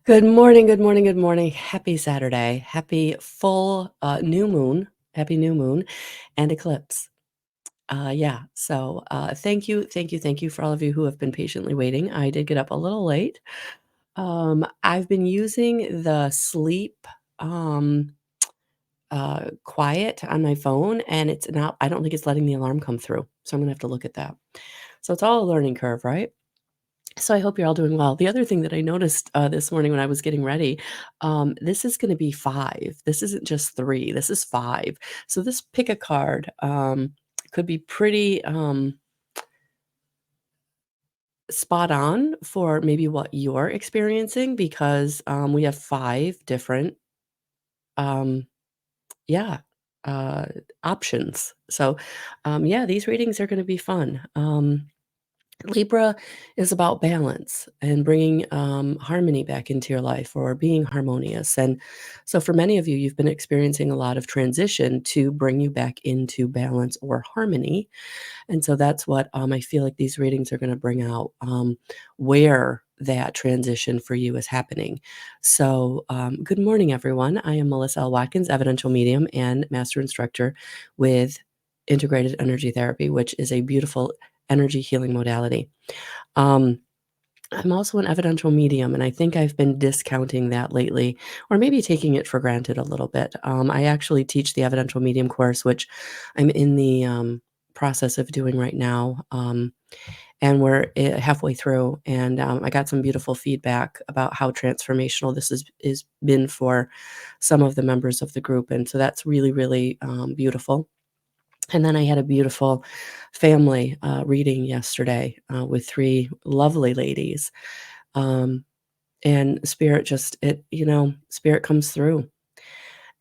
Good morning, good morning, good morning. Happy Saturday. Happy full new moon. Happy new moon and eclipse. Thank you, thank you, thank you for all of you who have been patiently waiting. I did get up a little late. I've been using the sleep um, quiet on my phone, and it's not, I don't think it's letting the alarm come through. So I'm going to have to look at that. So it's all a learning curve, right? So I hope you're all doing well. The other thing that I noticed this morning when I was getting ready, this is going to be 5. This isn't just 3. This is 5. So this pick a card could be pretty spot on for maybe what you're experiencing because we have 5 different, um, yeah, uh, options. So these readings are going to be fun. Libra is about balance and bringing harmony back into your life or being harmonious. And so, for many of you, you've been experiencing a lot of transition to bring you back into balance or harmony. And so, that's what I feel like these readings are going to bring out where that transition for you is happening. So, good morning, everyone. I am Melissa L. Watkins, evidential medium and master instructor with integrated energy therapy, which is a beautiful energy healing modality. Um, I'm also an evidential medium, and I think I've been discounting that lately, or maybe taking it for granted a little bit. I actually teach the evidential medium course, which I'm in the process of doing right now. And we're halfway through, and I got some beautiful feedback about how transformational this is been for some of the members of the group, and so that's really, really beautiful. And then I had a beautiful family reading yesterday with 3 lovely ladies. Um, and spirit just, spirit comes through.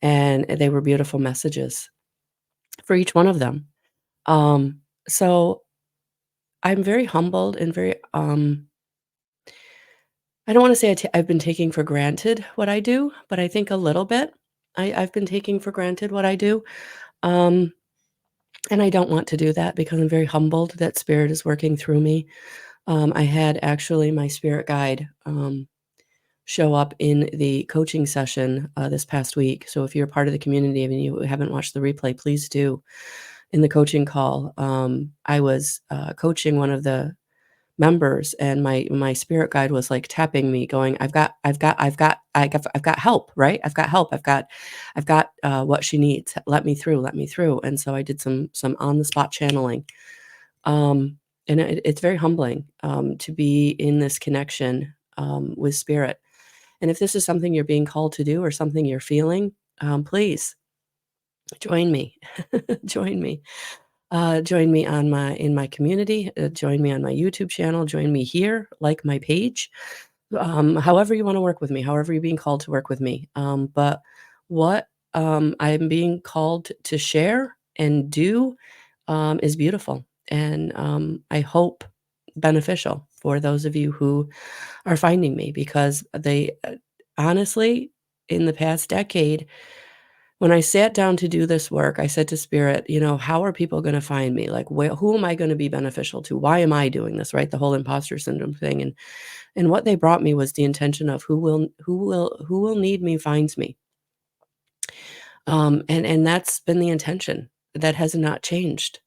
And they were beautiful messages for each one of them. So I'm very humbled and very, I don't want to say I've been taking for granted what I do, but I think a little bit. I've been taking for granted what I do. Um, and I don't want to do that because I'm very humbled that spirit is working through me. I had actually my spirit guide show up in the coaching session this past week. So if you're part of the community and you haven't watched the replay, please do. In the coaching call, I was coaching one of the members, and my spirit guide was like tapping me, going, I've got help, right? I've got help. I've got what she needs. Let me through. Let me through. And so I did some on the spot channeling. Um, and it's very humbling to be in this connection with spirit. And if this is something you're being called to do or something you're feeling, please join me. Join me. Join me on my community. Join me on my YouTube channel. Join me here. Like my page. However you want to work with me. However you're being called to work with me. But what I'm being called to share and do is beautiful, and I hope beneficial for those of you who are finding me because honestly, in the past decade, when I sat down to do this work, I said to spirit, how are people going to find me? Like, who am I going to be beneficial to? Why am I doing this? Right, the whole imposter syndrome thing, and what they brought me was the intention of who will need me finds me, and that's been the intention. That has not changed.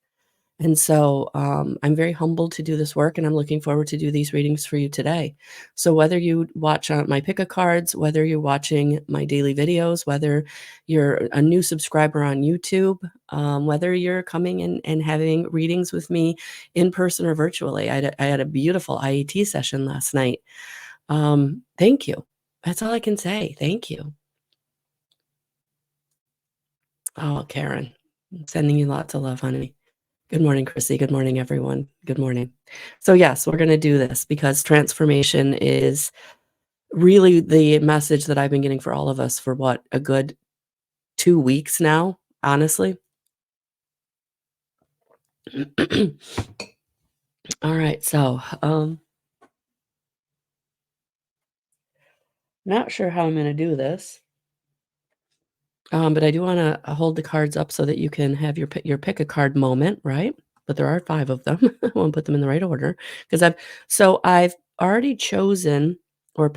And so I'm very humbled to do this work, and I'm looking forward to do these readings for you today. So whether you watch my pick a cards, whether you're watching my daily videos, whether you're a new subscriber on YouTube, whether you're coming in and having readings with me in person or virtually, I had a beautiful IET session last night. Thank you. That's all I can say. Thank you. Oh, Karen, I'm sending you lots of love, honey. Good morning, Chrissy. Good morning, everyone. Good morning. So, yes, we're going to do this because transformation is really the message that I've been getting for all of us for what, a good 2 weeks now, honestly. All right. So, not sure how I'm going to do this, but I do want to hold the cards up so that you can have your pick a card moment, right? But there are 5 of them. I want to put them in the right order because I've already chosen or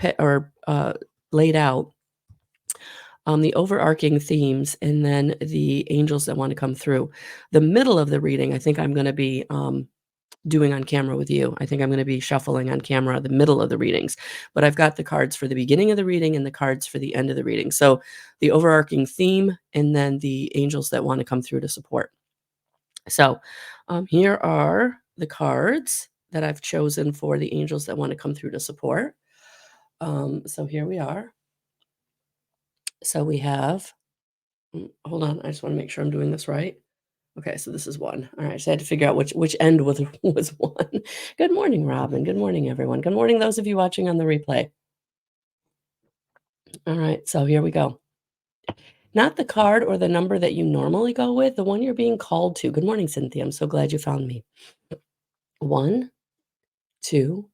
laid out the overarching themes and then the angels that want to come through. The middle of the reading, I think I'm going to be doing on camera with you. I think I'm going to be shuffling on camera the middle of the readings, but I've got the cards for the beginning of the reading and the cards for the end of the reading. So the overarching theme and then the angels that want to come through to support. So here are the cards that I've chosen for the angels that want to come through to support. So here we are. So we have, hold on, I just want to make sure I'm doing this right. Okay, so this is one. All right, so I had to figure out which end was one. Good morning, Robin. Good morning, everyone. Good morning, those of you watching on the replay. All right, so here we go. Not the card or the number that you normally go with, the one you're being called to. Good morning, Cynthia. I'm so glad you found me. 1, 2.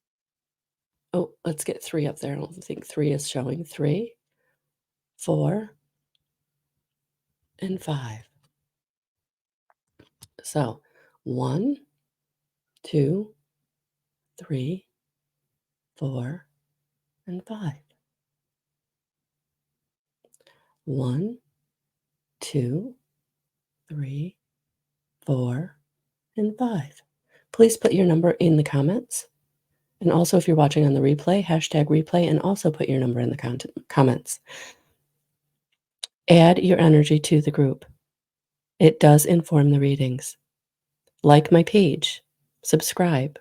Oh, let's get 3 up there. I don't think 3 is showing. 3, 4, and 5. So 1, 2, 3, 4, and 5. 1, 2, 3, 4, and 5. Please put your number in the comments. And also, if you're watching on the replay, hashtag replay, and also put your number in the comments. Add your energy to the group. It does inform the readings. Like my page, subscribe,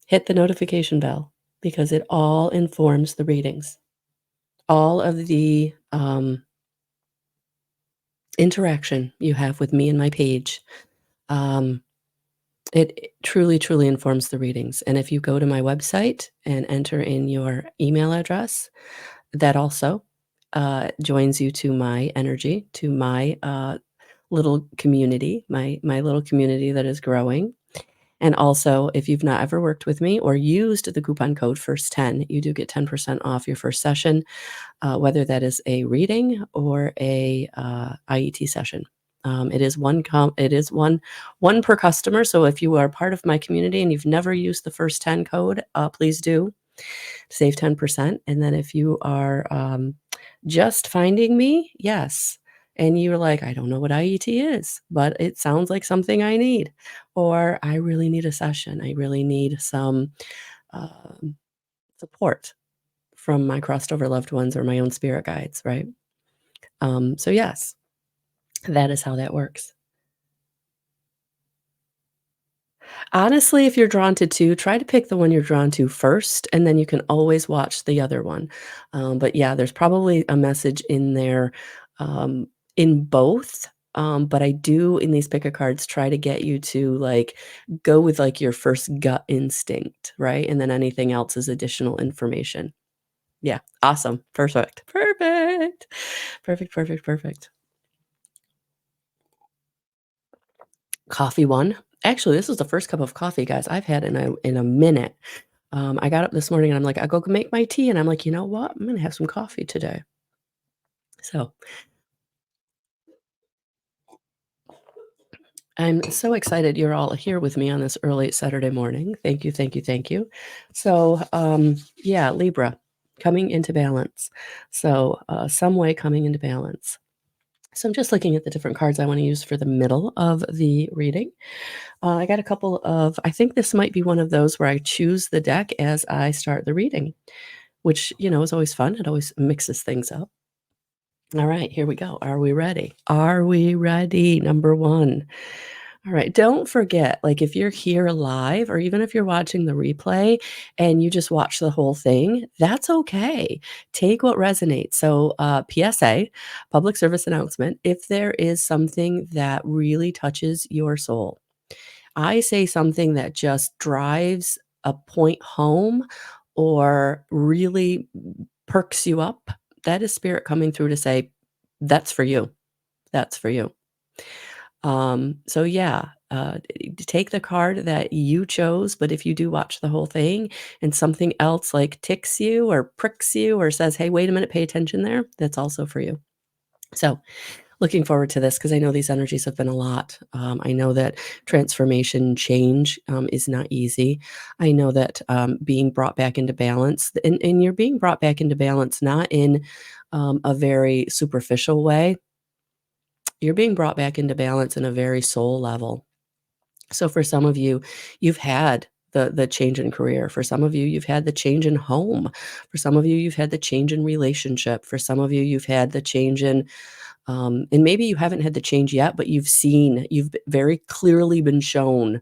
hit the notification bell because it all informs the readings. All of the interaction you have with me and my page, it truly, truly informs the readings. And if you go to my website and enter in your email address, that also joins you to my energy, to my little community, my little community that is growing. And also, if you've not ever worked with me or used the coupon code FIRST10, you do get 10% off your first session, whether that is a reading or a IET session. It is one per customer. So if you are part of my community and you've never used the first 10 code, please do save 10%. And then if you are just finding me, yes. And you're like, I don't know what IET is, but it sounds like something I need. Or I really need a session. I really need some support from my crossed over loved ones or my own spirit guides, right? So yes, that is how that works. Honestly, if you're drawn to 2, try to pick the one you're drawn to first, and then you can always watch the other one. But yeah, there's probably a message in there, in both. But I do, in these pick a cards, try to get you to, like, go with, like, your first gut instinct, right? And then anything else is additional information. Yeah, awesome. Perfect. Perfect. Perfect, perfect, perfect. Coffee one. Actually, this is the first cup of coffee, guys, I've had in a minute. I got up this morning and I'm like, "I go make my tea," and I'm like, "You know what? I'm gonna have some coffee today." So, I'm so excited you're all here with me on this early Saturday morning. Thank you, thank you, thank you. So, yeah, Libra, coming into balance. So, some way coming into balance. So I'm just looking at the different cards I wanna use for the middle of the reading. I got a couple of I think this might be one of those where I choose the deck as I start the reading, which, is always fun. It always mixes things up. All right, here we go. Are we ready? Are we ready? Number 1. All right, don't forget, like, if you're here live or even if you're watching the replay and you just watch the whole thing, that's okay. Take what resonates. So, PSA, public service announcement, if there is something that really touches your soul, I say something that just drives a point home or really perks you up, that is spirit coming through to say, "That's for you. That's for you." So yeah, take the card that you chose, but if you do watch the whole thing and something else, like, ticks you or pricks you or says, "Hey, wait a minute, pay attention there," that's also for you. So looking forward to this because I know these energies have been a lot. I know that transformation, change is not easy. I know that being brought back into balance, and you're being brought back into balance not in a very superficial way, you're being brought back into balance in a very soul level. So for some of you, you've had the change in career. For some of you, you've had the change in home. For some of you, you've had the change in relationship. For some of you, you've had the change in and maybe you haven't had the change yet, but you've very clearly been shown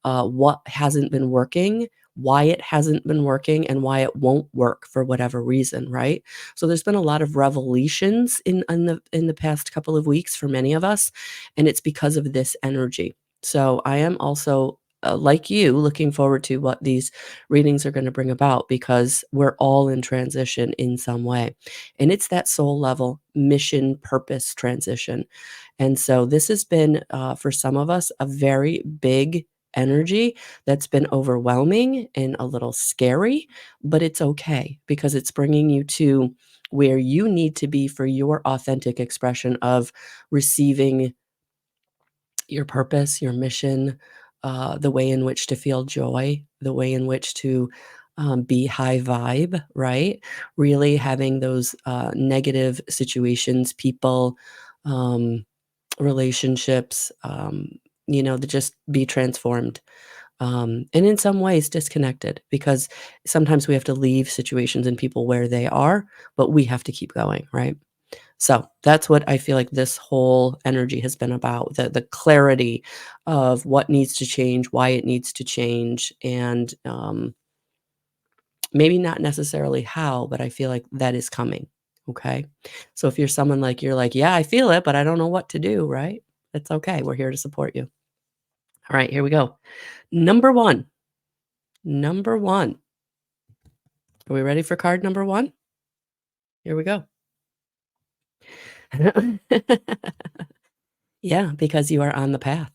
what hasn't been working, why it hasn't been working, and why it won't work for whatever reason, right? So there's been a lot of revelations in the past couple of weeks for many of us, and it's because of this energy. So I am also like you, looking forward to what these readings are going to bring about because we're all in transition in some way. And it's that soul level mission purpose transition. And so this has been, for some of us, a very big energy that's been overwhelming and a little scary, but it's okay because it's bringing you to where you need to be for your authentic expression of receiving your purpose, your mission, the way in which to feel joy, the way in which to be high vibe, right? Really having those negative situations, people, um, relationships, to just be transformed. And in some ways disconnected because sometimes we have to leave situations and people where they are, but we have to keep going, right? So that's what I feel like this whole energy has been about, the clarity of what needs to change, why it needs to change, and maybe not necessarily how, but I feel like that is coming. Okay. So if you're someone like you're like, yeah, I feel it, but I don't know what to do, right? It's okay. We're here to support you. All right, here we go. Number one. Number one. Are we ready for card number one? Here we go. Yeah, because you are on the path.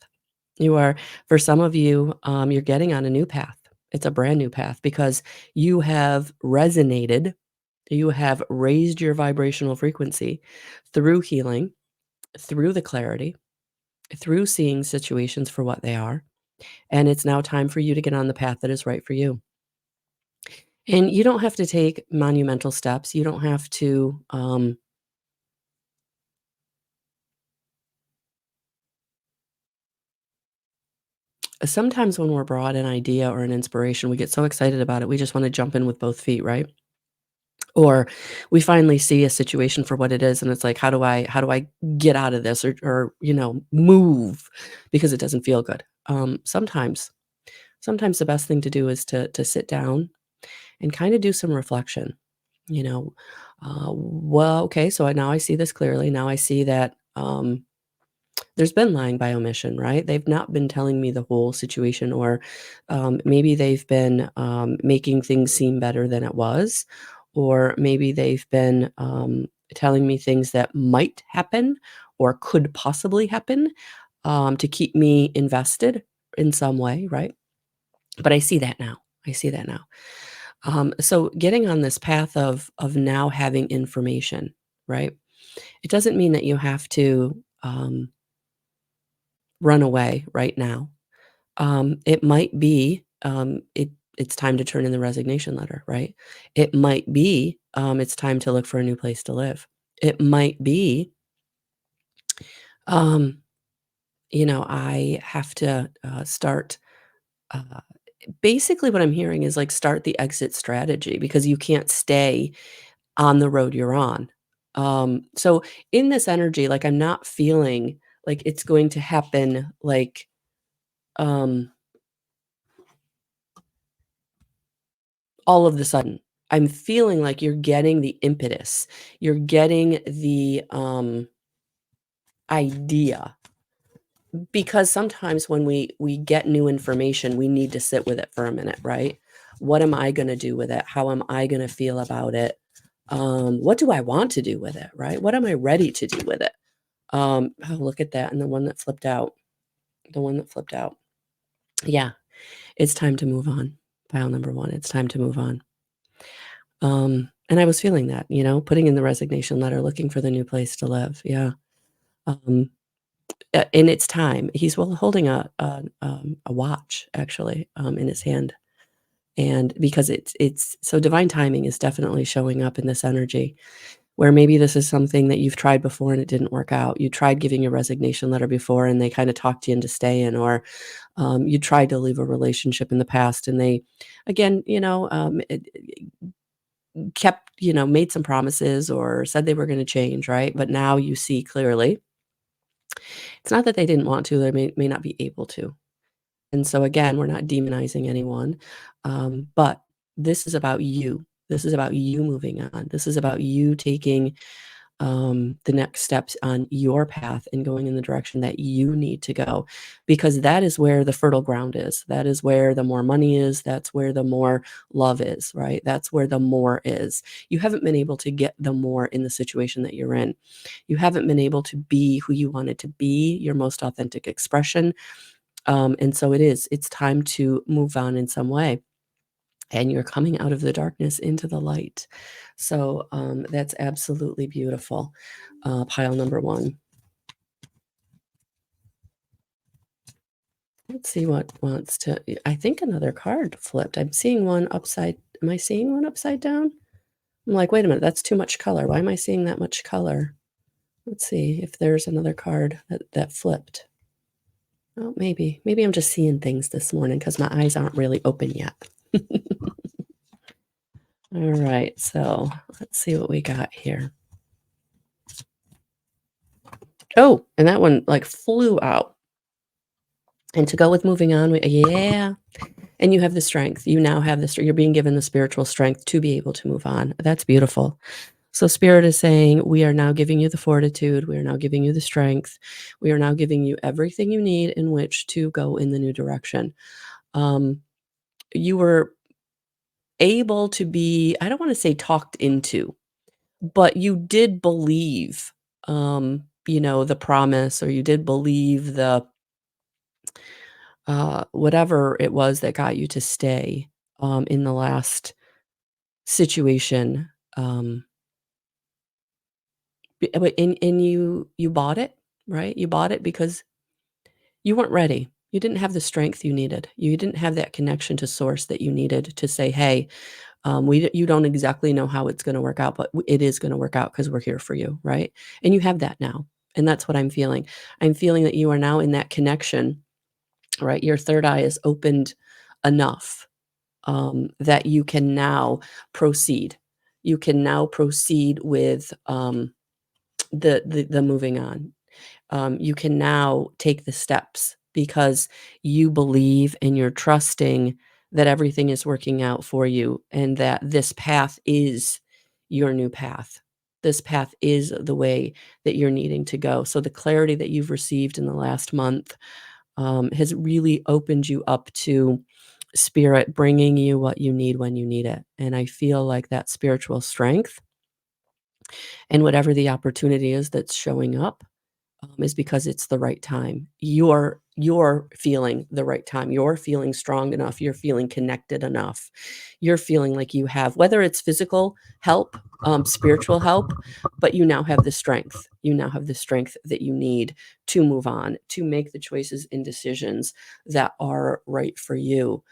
You are for some of you, you're getting on a new path. It's a brand new path because you have resonated, you have raised your vibrational frequency through healing, through the clarity, through seeing situations for what they are, and it's now time for you to get on the path that is right for you. And you don't have to take monumental steps. You don't have to, sometimes when we're brought an idea or an inspiration, we get so excited about it, we just wanna jump in with both feet, right? Or we finally see a situation for what it is, and it's like, how do I get out of this or move because it doesn't feel good? Sometimes the best thing to do is to sit down and kinda do some reflection, you know? Well, okay, so now I see this clearly. Now I see that, there's been lying by omission, right? They've not been telling me the whole situation, or maybe they've been making things seem better than it was, or maybe they've been telling me things that might happen or could possibly happen to keep me invested in some way, right? But I see that now. I see that now. So getting on this path of now having information, right? It doesn't mean that you have to run away right now. It might be, it's time to turn in the resignation letter, right? It might be, it's time to look for a new place to live. It might be, um, I have to start. Uh, Basically, what I'm hearing is like start the exit strategy because you can't stay on the road you're on. So in this energy, like I'm not feeling like it's going to happen like um all of the sudden. I'm feeling like you're getting the impetus. You're getting the, idea. Because sometimes when we get new information, we need to sit with it for a minute, right? What am I gonna do with it? How am I gonna feel about it? What do I want to do with it, right? What am I ready to do with it? Oh, look at that, and the one that flipped out. The one that flipped out. Yeah, it's time to move on. Pile number 1, it's time to move on. And I was feeling that, putting in the resignation letter, looking for the new place to live. Yeah. Um, in its time, he's holding a watch actually, in his hand, and because it's so divine timing is definitely showing up in this energy, where maybe this is something that you've tried before and it didn't work out. You tried giving your resignation letter before and they kinda talked you into staying, or, you tried to leave a relationship in the past and they again, kept made some promises or said they were gonna change, right? But now you see clearly, it's not that they didn't want to, they may not be able to. And so again, we're not demonizing anyone, but this is about you. This is about you moving on. This is about you taking the next steps on your path and going in the direction that you need to go, because that is where the fertile ground is. That is where the more money is. That's where the more love is, right? That's where the more is. You haven't been able to get the more in the situation that you're in. You haven't been able to be who you wanted to be, your most authentic expression. And so it's time to move on in some way, and you're coming out of the darkness into the light. So that's absolutely beautiful. Pile number one. Let's see what wants to. I think another card flipped. I'm seeing one upside. Am I seeing one upside down? I'm like, wait a minute, that's too much color. Why am I seeing that much color? Let's see if there's another card that flipped. Oh, maybe I'm just seeing things this morning because my eyes aren't really open yet. All right, so let's see what we got here. Oh, and that one like flew out. And to go with moving on, yeah. And you have the strength. You now have the strength. You're being given the spiritual strength to be able to move on. That's beautiful. So Spirit is saying, we are now giving you the fortitude. We are now giving you the strength. We are now giving you everything you need in which to go in the new direction. You were able to be, I don't want to say talked into, but you did believe, the promise, or you did believe the whatever it was that got you to stay in the last situation. And you bought it, right? You bought it because you weren't ready. You didn't have the strength you needed. You didn't have that connection to source that you needed to say, "Hey, you don't exactly know how it's going to work out, but it is going to work out because we're here for you," right? And you have that now, and that's what I'm feeling. I'm feeling that you are now in that connection, right? Your third eye is opened enough that you can now proceed. You can now proceed with the moving on. You can now take the steps because you believe and you're trusting that everything is working out for you, and that this path is your new path. This path is the way that you're needing to go. So the clarity that you've received in the last month has really opened you up to spirit bringing you what you need when you need it. And I feel like that spiritual strength and whatever the opportunity is that's showing up is because it's the right time. You're feeling the right time. You're feeling strong enough. You're feeling connected enough. You're feeling like you have, whether it's physical help, spiritual help, but you now have the strength. You now have the strength that you need to move on, to make the choices and decisions that are right for you.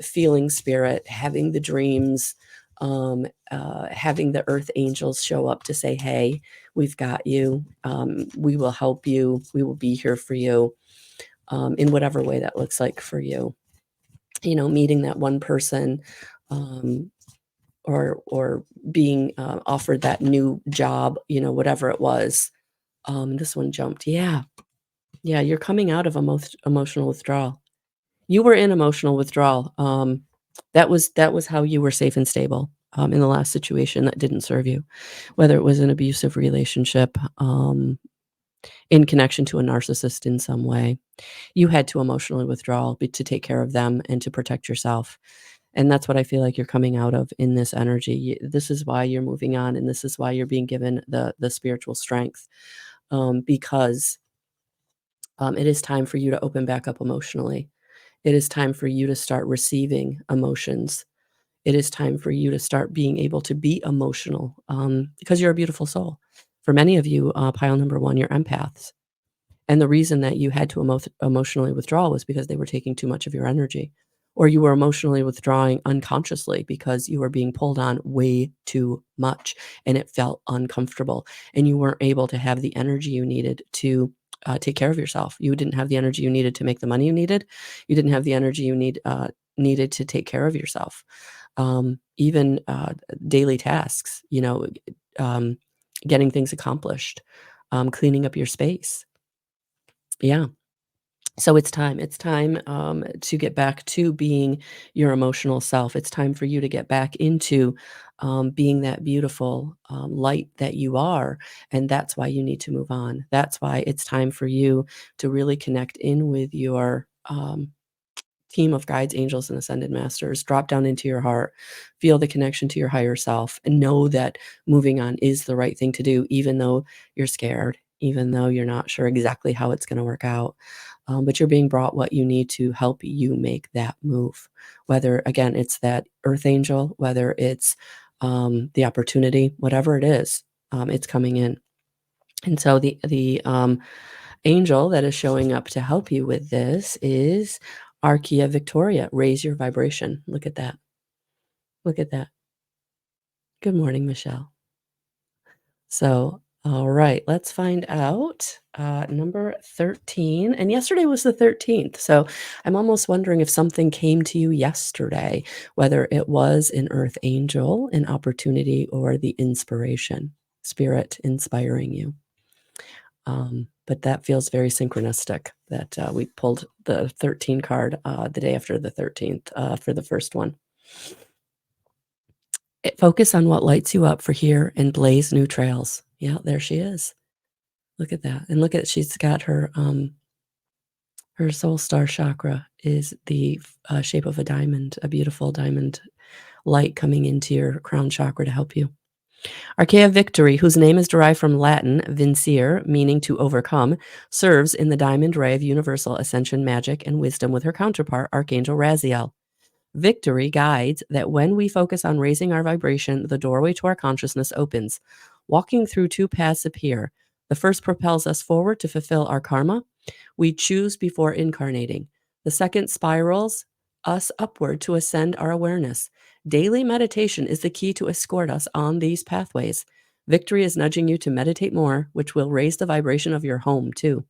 Feeling spirit, having the dreams, having the earth angels show up to say, "Hey, we've got you. We will help you. We will be here for you in whatever way that looks like for you." Meeting that one person, um, or being offered that new job. Whatever it was. This one jumped. Yeah, yeah. You're coming out of emotional withdrawal. You were in emotional withdrawal. That was how you were safe and stable in the last situation that didn't serve you, whether it was an abusive relationship, in connection to a narcissist in some way. You had to emotionally withdraw to take care of them and to protect yourself. And that's what I feel like you're coming out of in this energy. This is why you're moving on, and this is why you're being given the spiritual strength, because it is time for you to open back up emotionally. It is time for you to start receiving emotions. It is time for you to start being able to be emotional, because you're a beautiful soul. For many of you, pile number 1, you're empaths. And the reason that you had to emotionally withdraw was because they were taking too much of your energy, or you were emotionally withdrawing unconsciously because you were being pulled on way too much and it felt uncomfortable, and you weren't able to have the energy you needed to take care of yourself. You didn't have the energy you needed to make the money you needed. You didn't have the energy you needed to take care of yourself. Even daily tasks, um, getting things accomplished, cleaning up your space. Yeah. So it's time. It's time to get back to being your emotional self. It's time for you to get back into being that beautiful light that you are. And that's why you need to move on. That's why it's time for you to really connect in with your team of guides, angels, and ascended masters. Drop down into your heart, feel the connection to your higher self, and know that moving on is the right thing to do, even though you're scared, even though you're not sure exactly how it's going to work out. But you're being brought what you need to help you make that move. Whether, again, it's that earth angel, whether it's the opportunity, whatever it is, it's coming in. And so the angel that is showing up to help you with this is Archaea Victoria. Raise your vibration. Look at that. Look at that. Good morning, Michelle. So, all right, let's find out number 13. And yesterday was the 13th. So I'm almost wondering if something came to you yesterday, whether it was an earth angel, an opportunity, or the inspiration, spirit inspiring you. But that feels very synchronistic that we pulled the 13 card the day after the 13th for the first one. Focus on what lights you up for here and blaze new trails. Yeah, there she is. Look at that. And look at, she's got her soul star chakra is the shape of a diamond, a beautiful diamond light coming into your crown chakra to help you. Archaea Victory, whose name is derived from Latin vincere, meaning to overcome, serves in the diamond ray of universal ascension magic and wisdom with her counterpart, Archangel Raziel. Victory guides that when we focus on raising our vibration, the doorway to our consciousness opens. Walking through two paths appear. The first propels us forward to fulfill our karma we choose before incarnating. The second spirals us upward to ascend our awareness. Daily meditation is the key to escort us on these pathways. Victory is nudging you to meditate more, which will raise the vibration of your home too.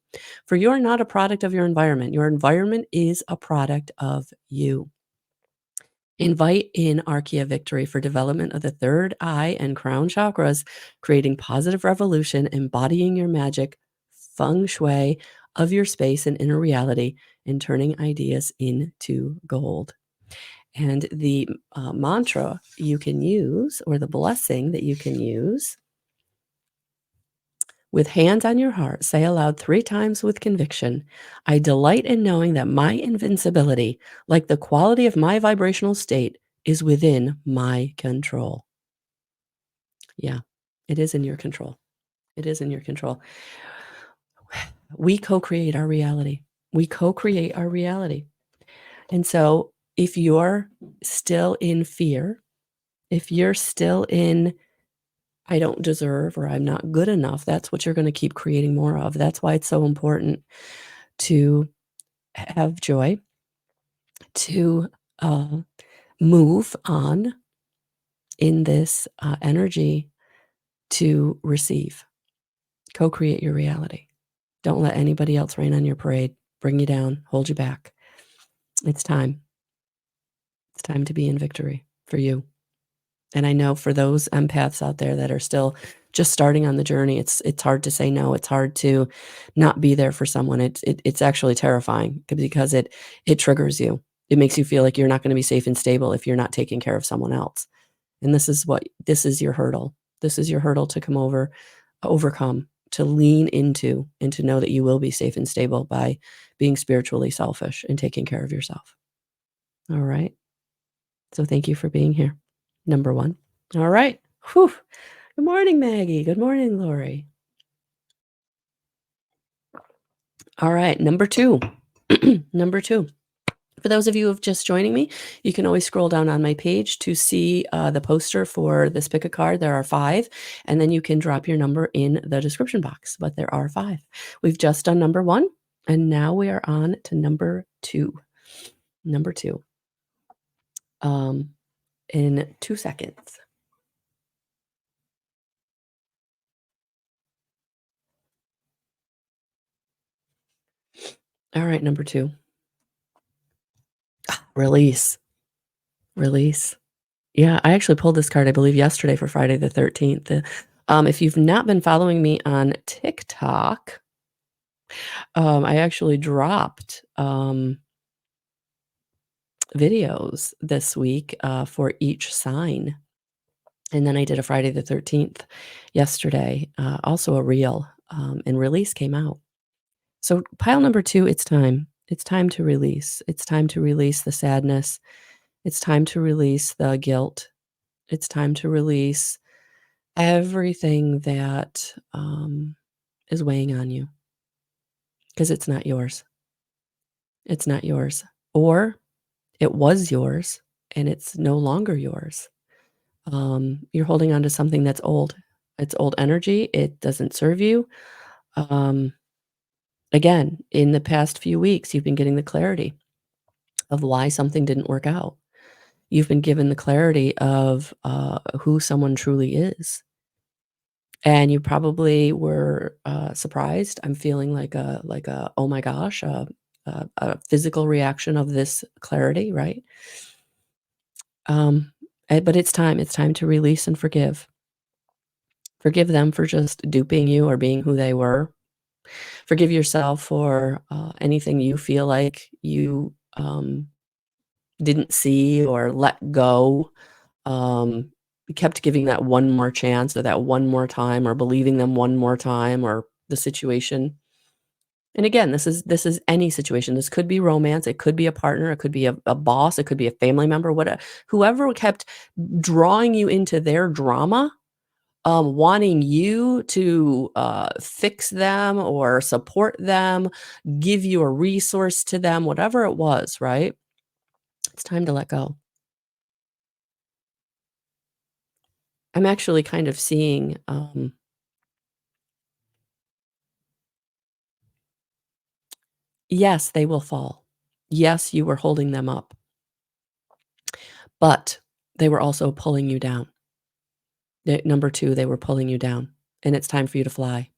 For you are not a product of your environment. Your environment is a product of you. Invite in Archaea Victory for development of the third eye and crown chakras, creating positive revolution, embodying your magic, feng shui of your space and inner reality, and turning ideas into gold. And the mantra you can use, or the blessing that you can use, with hands on your heart, say aloud 3 times with conviction, I delight in knowing that my invincibility, like the quality of my vibrational state, is within my control. Yeah, it is in your control. It is in your control. We co-create our reality. We co-create our reality. And so if you're still in fear, if you're still in I don't deserve or I'm not good enough, that's what you're going to keep creating more of. That's why it's so important to have joy, to move on in this energy to receive, co create your reality. Don't let anybody else rain on your parade, bring you down, hold you back. It's time. It's time to be in victory for you. And I know for those empaths out there that are still just starting on the journey, it's hard to say no. It's hard to not be there for someone. It's actually terrifying because it triggers you. It makes you feel like you're not going to be safe and stable if you're not taking care of someone else. And this is your hurdle. This is your hurdle to overcome, to lean into, and to know that you will be safe and stable by being spiritually selfish and taking care of yourself. All right. So thank you for being here. Number 1. All right. Whew. Good morning, Maggie. Good morning, Lori. All right. Number 2. Number 2. For those of you who have just joining me, you can always scroll down on my page to see the poster for this pick a card. There are 5, and then you can drop your number in the description box, but there are 5. We've just done number 1, and now we are on to number 2. Number 2. In 2 seconds. All right, number 2. Release. Release. Yeah, I actually pulled this card, I believe, yesterday for Friday the 13th. If you've not been following me on TikTok, I actually dropped videos this week for each sign. And then I did a Friday the 13th yesterday, also a reel, and release came out. So, pile number 2, it's time. It's time to release. It's time to release the sadness. It's time to release the guilt. It's time to release everything that is weighing on you because it's not yours. It's not yours. Or it was yours and it's no longer yours. You're holding on to something that's old. It's old energy. It doesn't serve you. Um, Again, in the past few weeks, you've been getting the clarity of why something didn't work out. You've been given the clarity of who someone truly is. And you probably were surprised. I'm feeling like a oh my gosh, a physical reaction of this clarity, right? But it's time. It's time to release and forgive. Forgive them for just duping you or being who they were. Forgive yourself for anything you feel like you didn't see or let go. Kept giving that one more chance or that one more time or believing them one more time or the situation. And again, this is any situation. This could be romance, it could be a partner, it could be a boss, it could be a family member, whoever kept drawing you into their drama, wanting you to fix them or support them, give you a resource to them, whatever it was, right? It's time to let go. I'm actually kind of seeing, yes, they will fall. Yes, you were holding them up, but they were also pulling you down. Number 2, they were pulling you down, and it's time for you to fly.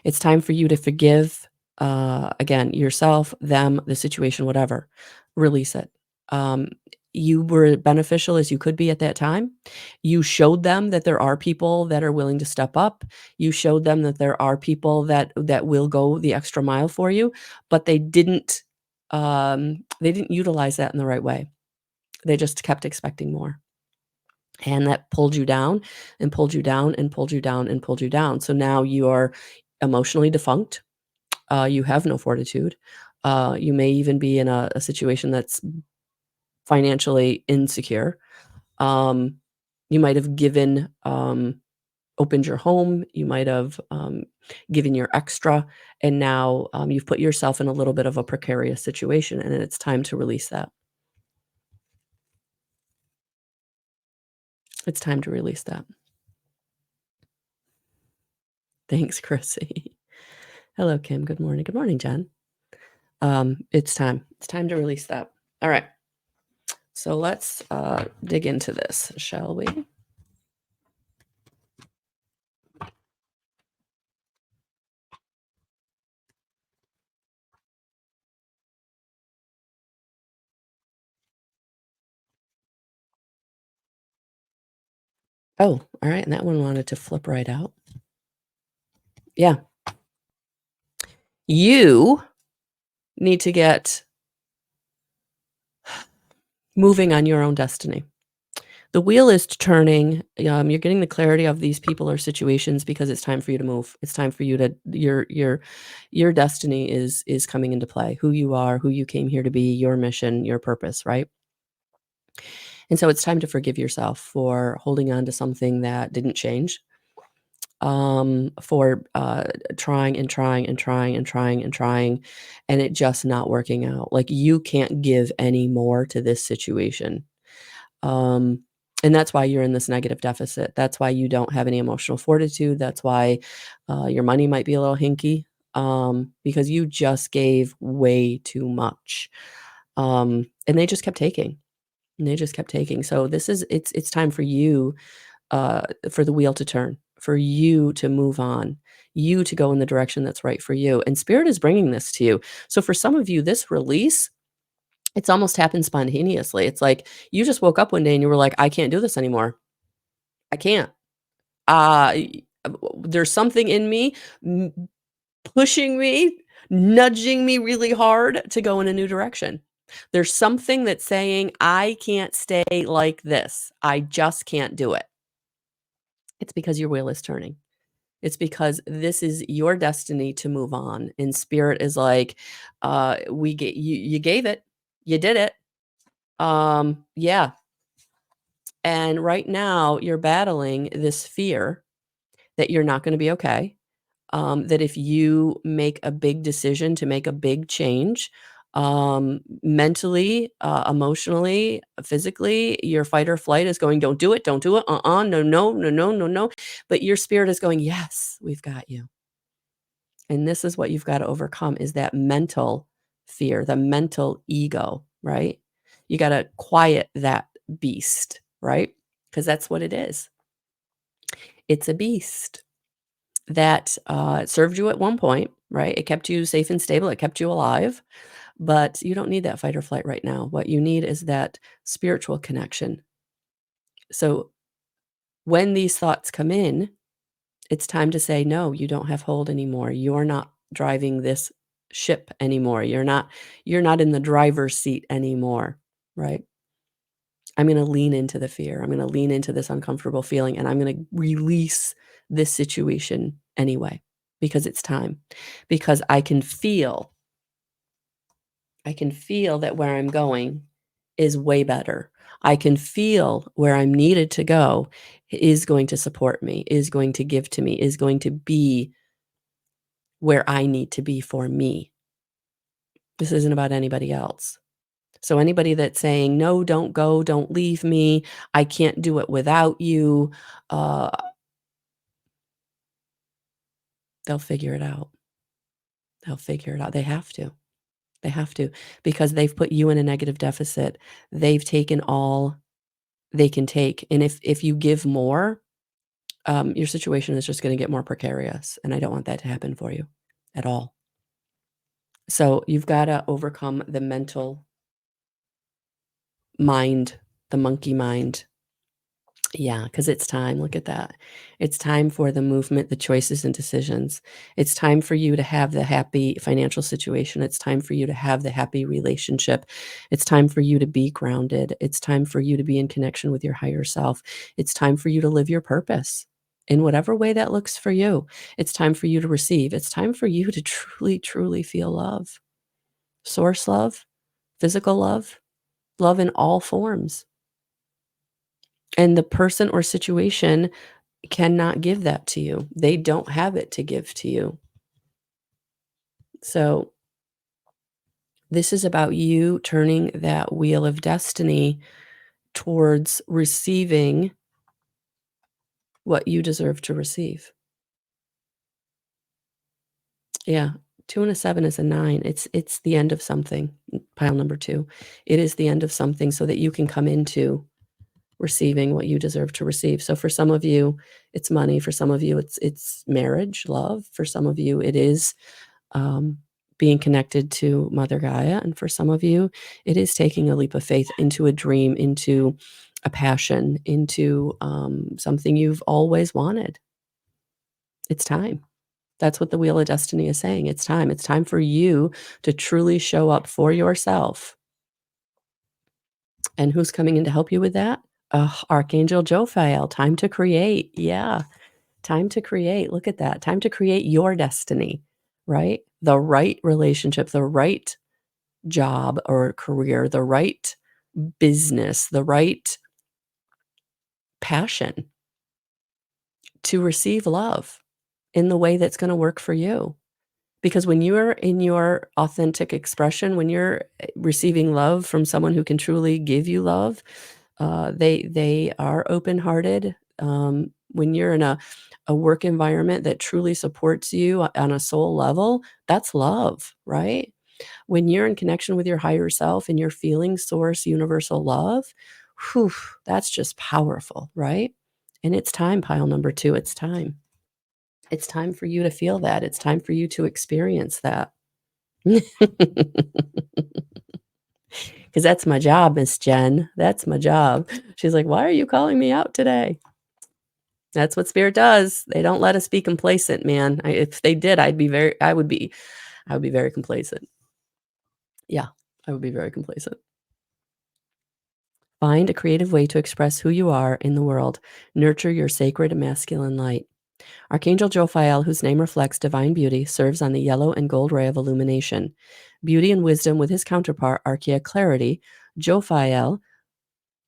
It's time for you to forgive, again, yourself, them, the situation, whatever. Release it. Um, you were beneficial as you could be at that time. You showed them that there are people that are willing to step up. You showed them that there are people that will go the extra mile for you, but they didn't utilize that in the right way. They just kept expecting more. And that pulled you down and pulled you down and pulled you down and pulled you down. So now you're emotionally defunct. You have no fortitude. You may even be in a situation that's financially insecure. Um, you might have opened your home. You might have given your extra, and now you've put yourself in a little bit of a precarious situation, and it's time to release that. It's time to release that. Thanks, Chrissy. Hello, Kim. Good morning. Good morning, Jen. It's time. It's time to release that. All right. So let's dig into this, shall we? Oh, all right. And that one wanted to flip right out. Yeah. You need to get moving on your own destiny. The wheel is turning. You're getting the clarity of these people or situations because it's time for you to move. It's time for you to your destiny is coming into play. Who you are, who you came here to be, your mission, your purpose, right? And so it's time to forgive yourself for holding on to something that didn't change. for, trying and trying and trying and trying and trying, and it just not working out. Like, you can't give any more to this situation. Um, and that's why you're in this negative deficit. That's why you don't have any emotional fortitude. That's why, your money might be a little hinky, because you just gave way too much. And they just kept taking, and they just kept taking. So this is it's time for you, for the wheel to turn, for you to move on, you to go in the direction that's right for you. And Spirit is bringing this to you. So for some of you, this release, it's almost happened spontaneously. It's like you just woke up one day and you were like, I can't do this anymore. I can't. There's something in me pushing me, nudging me really hard to go in a new direction. There's something that's saying, I can't stay like this. I just can't do it. It's because your wheel is turning. It's because this is your destiny to move on. And Spirit is like, we get you gave it. You did it. Yeah. And right now you're battling this fear that you're not going to be okay. That if you make a big decision to make a big change, mentally, emotionally, physically, your fight or flight is going, don't do it. No, no, no, no, no, no. But your spirit is going, yes, we've got you. And this is what you've got to overcome is that mental fear, the mental ego, right? You got to quiet that beast, right? Because that's what it is. It's a beast that served you at one point, right? It kept you safe and stable. It kept you alive, but you don't need that fight or flight right now. What you need is that spiritual connection. So when these thoughts come in, it's time to say, no, you don't have hold anymore. You're not driving this ship anymore. You're not in the driver's seat anymore, right? I'm going to lean into the fear. I'm going to lean into this uncomfortable feeling and I'm going to release this situation anyway because it's time. Because I can feel that where I'm going is way better. I can feel where I'm needed to go is going to support me, is going to give to me, is going to be where I need to be for me. This isn't about anybody else. So anybody that's saying, "No, don't go, don't leave me. I can't do it without you," uh, they'll figure it out. They'll figure it out. They have to. They have to because they've put you in a negative deficit. They've taken all they can take, and if you give more, your situation is just gonna get more precarious, and I don't want that to happen for you at all. So you've gotta overcome the mental mind, the monkey mind. Yeah, because it's time, look at that. It's time for the movement, the choices and decisions. It's time for you to have the happy financial situation. It's time for you to have the happy relationship. It's time for you to be grounded. It's time for you to be in connection with your higher self. It's time for you to live your purpose in whatever way that looks for you. It's time for you to receive. It's time for you to truly, truly feel love. Source love, physical love, love in all forms. And the person or situation cannot give that to you. They don't have it to give to you. So, this is about you turning that wheel of destiny towards receiving what you deserve to receive. Yeah. 2 and a 7 is a 9. It's the end of something, pile number 2. It is the end of something so that you can come into receiving what you deserve to receive. So for some of you, it's money. For some of you, it's marriage, love. For some of you, it is um, being connected to Mother Gaia. And for some of you, it is taking a leap of faith into a dream, into a passion, into something you've always wanted. It's time. That's what the Wheel of Destiny is saying. It's time. It's time for you to truly show up for yourself. And who's coming in to help you with that? Archangel Jophiel. Time to create. Yeah. Time to create. Look at that. Time to create your destiny, right? The right relationship, the right job or career, the right business, the right passion to receive love in the way that's gonna work for you. Because when you're in your authentic expression, when you're, receiving love from someone who can truly give you love, they are open-hearted. When you're in a work environment that truly supports you on a soul level, that's love, right? When you're in connection with your higher self and you're feeling source universal love, whew, that's just powerful, right? And it's time, pile number 2, it's time. It's time for you to feel that. It's time for you to experience that. Because that's my job, Miss Jen. That's my job. She's like, "Why are you calling me out today?" That's what spirit does. They don't let us be complacent, man. If they did, I would be very complacent. Yeah, I would be very complacent. Find a creative way to express who you are in the world. Nurture your sacred and masculine light. Archangel Jophiel, whose name reflects divine beauty, serves on the yellow and gold ray of illumination. Beauty and wisdom with his counterpart, Archaea Clarity, Jophiel,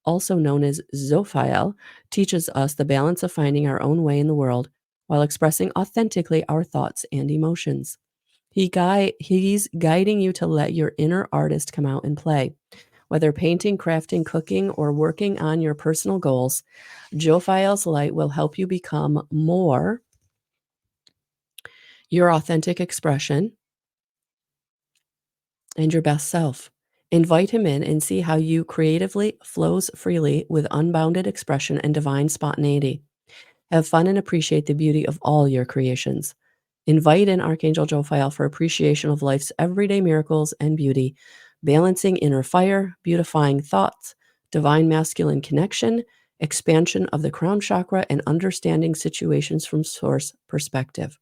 also known as Zophiel, teaches us the balance of finding our own way in the world while expressing authentically our thoughts and emotions. He's guiding you to let your inner artist come out and play. Whether painting, crafting, cooking, or working on your personal goals, Jophiel's light will help you become more your authentic expression and your best self. Invite him in and see how you creatively flows freely with unbounded expression and divine spontaneity. Have fun and appreciate the beauty of all your creations. Invite in Archangel Jophiel for appreciation of life's everyday miracles and beauty, balancing inner fire, beautifying thoughts, divine masculine connection, expansion of the crown chakra, and understanding situations from source perspective.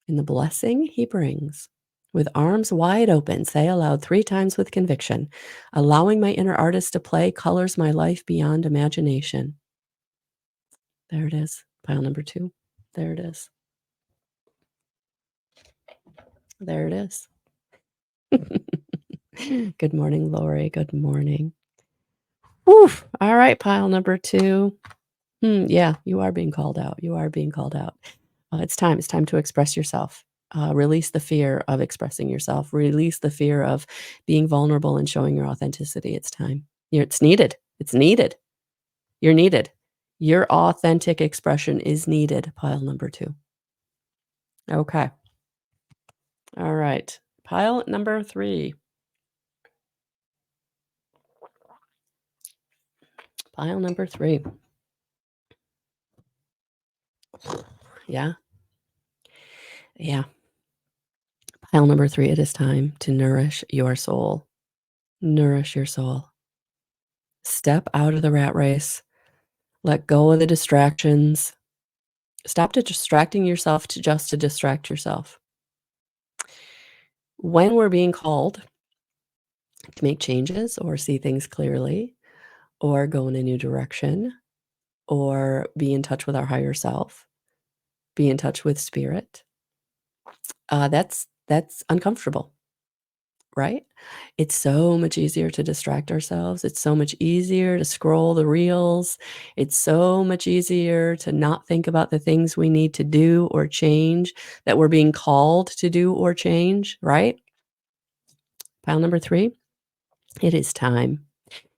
In the blessing he brings. With arms wide open, say aloud 3 times with conviction, allowing my inner artist to play colors my life beyond imagination. There it is. Pile number 2. There it is. There it is. Good morning, Lori. Good morning. Whew. All right, pile number 2. Yeah, you are being called out. You are being called out. It's time. It's time to express yourself. Release the fear of expressing yourself. Release the fear of being vulnerable and showing your authenticity. It's time. It's needed. It's needed. You're needed. Your authentic expression is needed. Pile number 2. Okay. All right. Pile number 3. Pile number 3. Yeah. Yeah. Pile number 3. It is time to nourish your soul. Nourish your soul. Step out of the rat race. Let go of the distractions. Stop distracting yourself to distract yourself. When we're being called to make changes or see things clearly or go in a new direction or be in touch with our higher self, be in touch with spirit, that's uncomfortable, right? It's so much easier to distract ourselves. It's so much easier to scroll the reels. It's so much easier to not think about the things we need to do or change that we're being called to do or change, right? Pile number 3, it is time.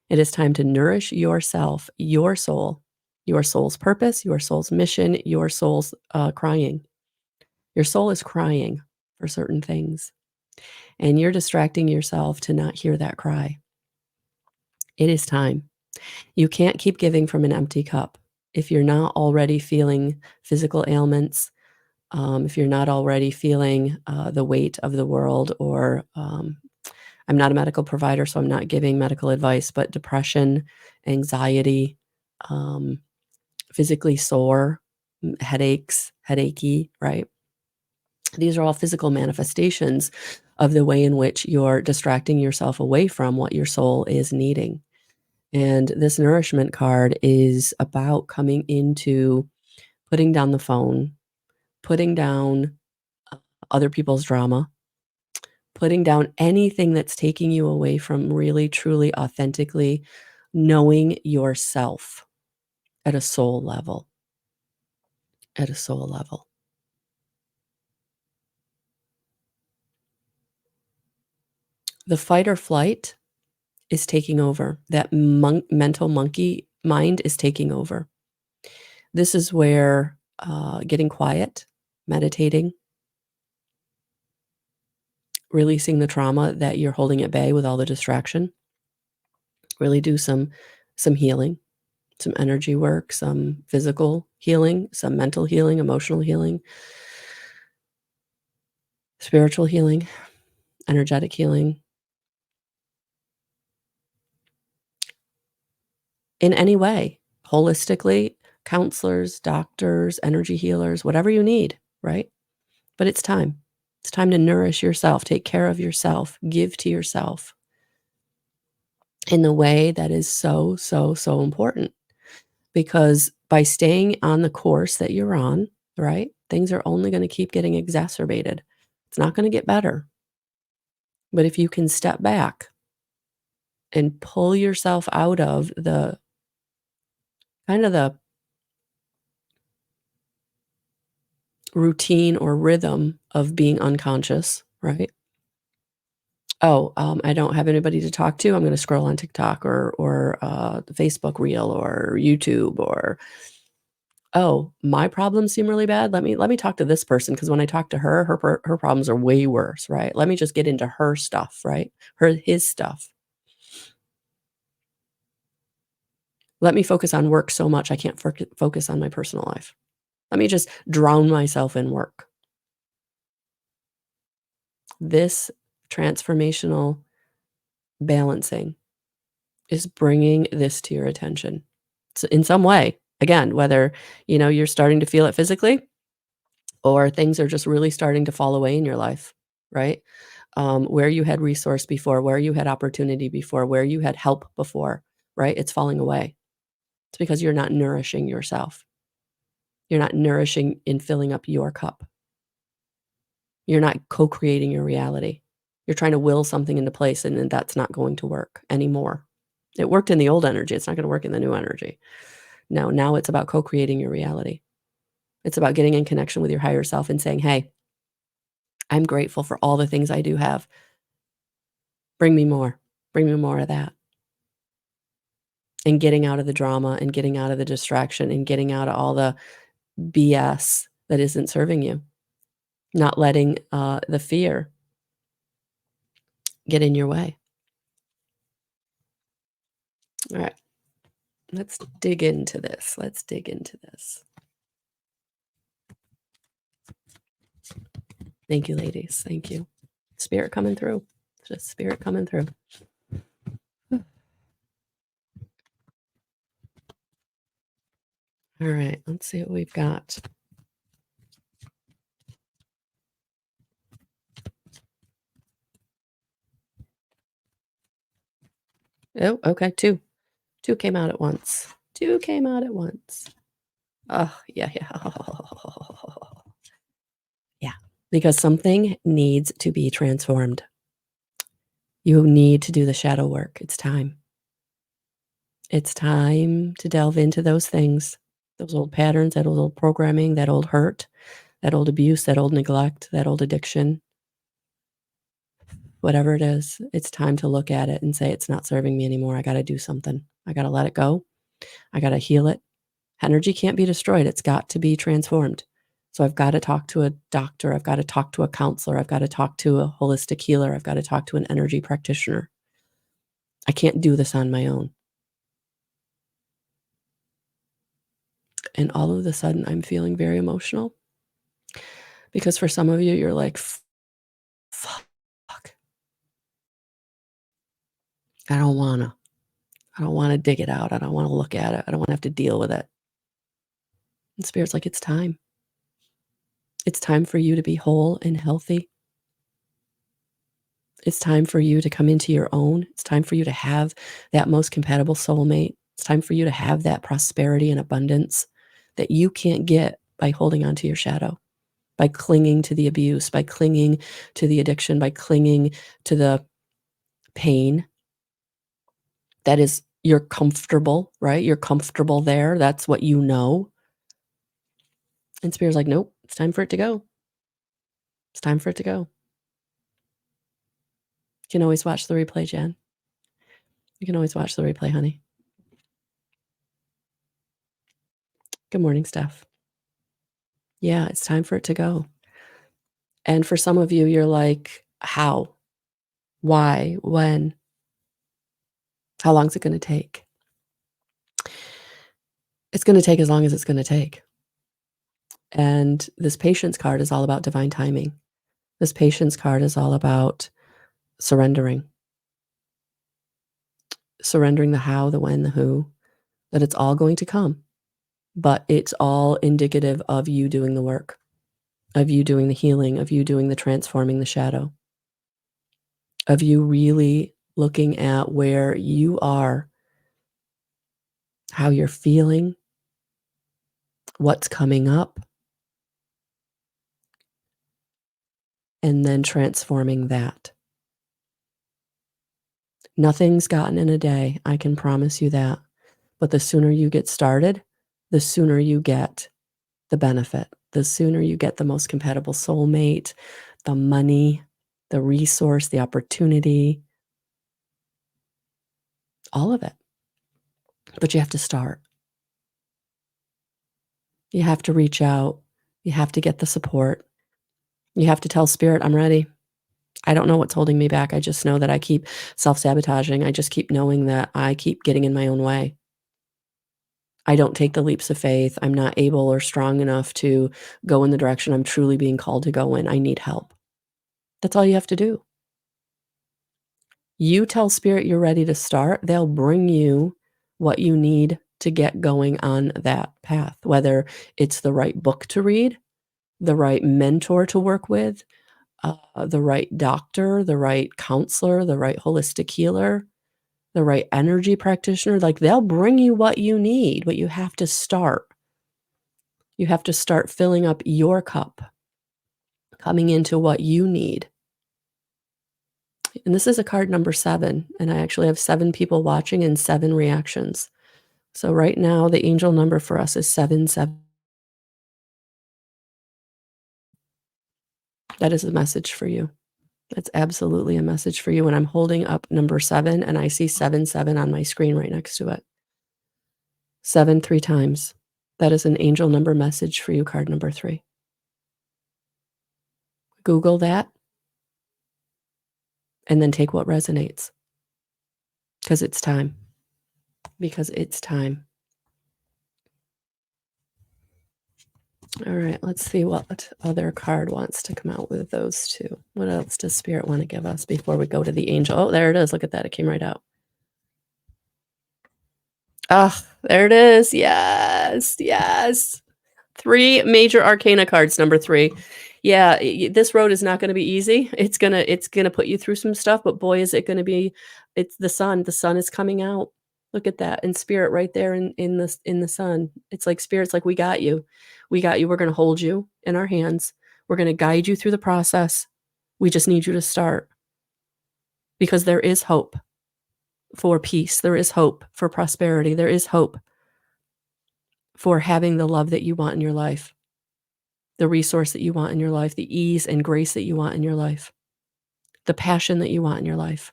It is time to nourish yourself, your soul's purpose, your soul's mission, your soul's crying. Your soul is crying for certain things, and you're distracting yourself to not hear that cry. It is time. You can't keep giving from an empty cup. If you're not already feeling physical ailments, if you're not already feeling the weight of the world, or I'm not a medical provider, so I'm not giving medical advice, but depression, anxiety, um, physically sore, headaches, headachy, right? These are all physical manifestations of the way in which you're distracting yourself away from what your soul is needing. And this nourishment card is about coming into putting down the phone, putting down other people's drama, putting down anything that's taking you away from really, truly, authentically knowing yourself at a soul level. at a soul level. The fight or flight is taking over. That mental monkey mind is taking over. This is where getting quiet, meditating, releasing the trauma that you're holding at bay with all the distraction, really do some healing, some energy work, some physical healing, some mental healing, emotional healing, spiritual healing, energetic healing. In any way, holistically, counselors, doctors, energy healers, whatever you need, right? But it's time. It's time to nourish yourself, take care of yourself, give to yourself in the way that is so, so, so important. Because by staying on the course that you're on, right, things are only going to keep getting exacerbated. It's not going to get better. But if you can step back and pull yourself out of the kind of the routine or rhythm of being unconscious, right? Oh, I don't have anybody to talk to. I'm going to scroll on TikTok or Facebook Reel or YouTube or oh, my problems seem really bad. Let me talk to this person because when I talk to her, her problems are way worse, right? Let me just get into her stuff, right? His stuff. Let me focus on work so much I can't focus on my personal life. Let me just drown myself in work. This transformational balancing is bringing this to your attention. So in some way, again, whether, you're starting to feel it physically or things are just really starting to fall away in your life, right? Where you had resource before, where you had opportunity before, where you had help before, right? It's falling away. It's because you're not nourishing yourself. You're not nourishing in filling up your cup. You're not co-creating your reality. You're trying to will something into place, and then that's not going to work anymore. It worked in the old energy. It's not going to work in the new energy. No, now it's about co-creating your reality. It's about getting in connection with your higher self and saying, hey, I'm grateful for all the things I do have. Bring me more. Bring me more of that. And getting out of the drama and getting out of the distraction and getting out of all the BS that isn't serving you. Not letting the fear get in your way. All right. Let's dig into this. Let's dig into this. Thank you, ladies. Thank you. Spirit coming through. Just spirit coming through. All right. Let's see what we've got. Oh, okay. Two. Two came out at once. Two came out at once. Oh, yeah, yeah. Yeah. Because something needs to be transformed. You need to do the shadow work. It's time. It's time to delve into those things, those old patterns, that old programming, that old hurt, that old abuse, that old neglect, that old addiction, whatever it is. It's time to look at it and say, it's not serving me anymore. I got to do something. I got to let it go. I got to heal it. Energy can't be destroyed. It's got to be transformed. So I've got to talk to a doctor. I've got to talk to a counselor. I've got to talk to a holistic healer. I've got to talk to an energy practitioner. I can't do this on my own. And all of a sudden, I'm feeling very emotional because for some of you, you're like, fuck, I don't want to. I don't want to dig it out. I don't want to look at it. I don't want to have to deal with it. And Spirit's like, it's time. It's time for you to be whole and healthy. It's time for you to come into your own. It's time for you to have that most compatible soulmate. It's time for you to have that prosperity and abundance that you can't get by holding on to your shadow, by clinging to the abuse, by clinging to the addiction, by clinging to the pain. That is, you're comfortable, right? You're comfortable there. That's what you know. And Spirit's like, "Nope, it's time for it to go. It's time for it to go." You can always watch the replay, Jan. You can always watch the replay, honey. Good morning, Steph. Yeah, it's time for it to go. And for some of you, you're like, "How? Why? When? How long is it gonna take?" It's gonna take as long as it's gonna take. And this patience card is all about divine timing. This patience card is all about surrendering. Surrendering the how, the when, the who, that it's all going to come, but it's all indicative of you doing the work, of you doing the healing, of you doing the transforming the shadow, of you really looking at where you are, how you're feeling, what's coming up, and then transforming that. Nothing's gotten in a day, I can promise you that. But the sooner you get started, the sooner you get the benefit, the sooner you get the most compatible soulmate, the money, the resource, the opportunity, all of it. But you have to start. You have to reach out. You have to get the support. You have to tell Spirit, I'm ready. I don't know what's holding me back. I just know that I keep self-sabotaging. I just keep knowing that I keep getting in my own way. I don't take the leaps of faith. I'm not able or strong enough to go in the direction I'm truly being called to go in. I need help. That's all you have to do. You tell Spirit you're ready to start, they'll bring you what you need to get going on that path, whether it's the right book to read, the right mentor to work with, the right doctor, the right counselor, the right holistic healer, the right energy practitioner. Like, they'll bring you what you need, but you have to start. You have to start filling up your cup, coming into what you need. And this is a card number 7, and I actually have 7 people watching and 7 reactions. So right now, the angel number for us is 77. That is a message for you. That's absolutely a message for you. And I'm holding up number 7, and I see 77 on my screen right next to it. 7 3 times. That is an angel number message for you, card number 3. Google that, and then take what resonates. Because it's time. Because it's time. All right, let's see what other card wants to come out with those two. What else does Spirit want to give us before we go to the angel? Oh, there it is. Look at that. It came right out. Ah, there it is. Yes, yes. 3 major arcana cards, number 3. Yeah, this road is not going to be easy. It's gonna put you through some stuff, but boy, is it going to be. It's the sun. The sun is coming out. Look at that. And Spirit right there in the sun. It's like Spirit's like, we got you. We got you. We're going to hold you in our hands. We're going to guide you through the process. We just need you to start, because there is hope for peace. There is hope for prosperity. There is hope for having the love that you want in your life, the resource that you want in your life, the ease and grace that you want in your life, the passion that you want in your life.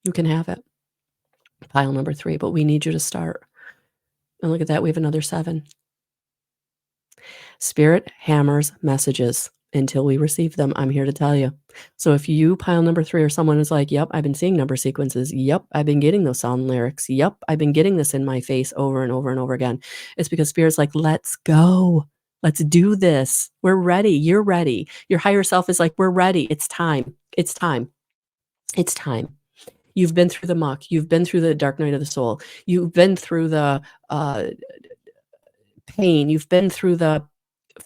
You can have it. Pile number 3, but we need you to start. And look at that, we have another 7. Spirit hammers messages until we receive them. I'm here to tell you. So if you pile number 3, or someone is like, yep, I've been seeing number sequences. Yep, I've been getting those sound lyrics. Yep, I've been getting this in my face over and over and over again. It's because Spirit's like, let's go. Let's do this. We're ready. You're ready. Your higher self is like, we're ready. It's time. It's time. It's time. You've been through the muck. You've been through the dark night of the soul. You've been through the pain. You've been through the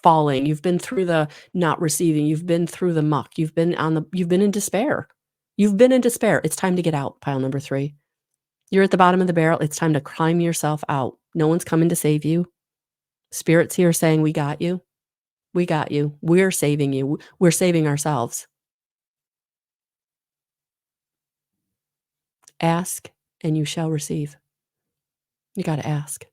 falling. You've been through the not receiving. You've been through the muck. You've been in despair. You've been in despair. It's time to get out, pile number 3. You're at the bottom of the barrel. It's time to climb yourself out. No one's coming to save you. Spirit's here saying, we got you. We got you. We're saving you. We're saving ourselves. Ask and you shall receive. You got to ask.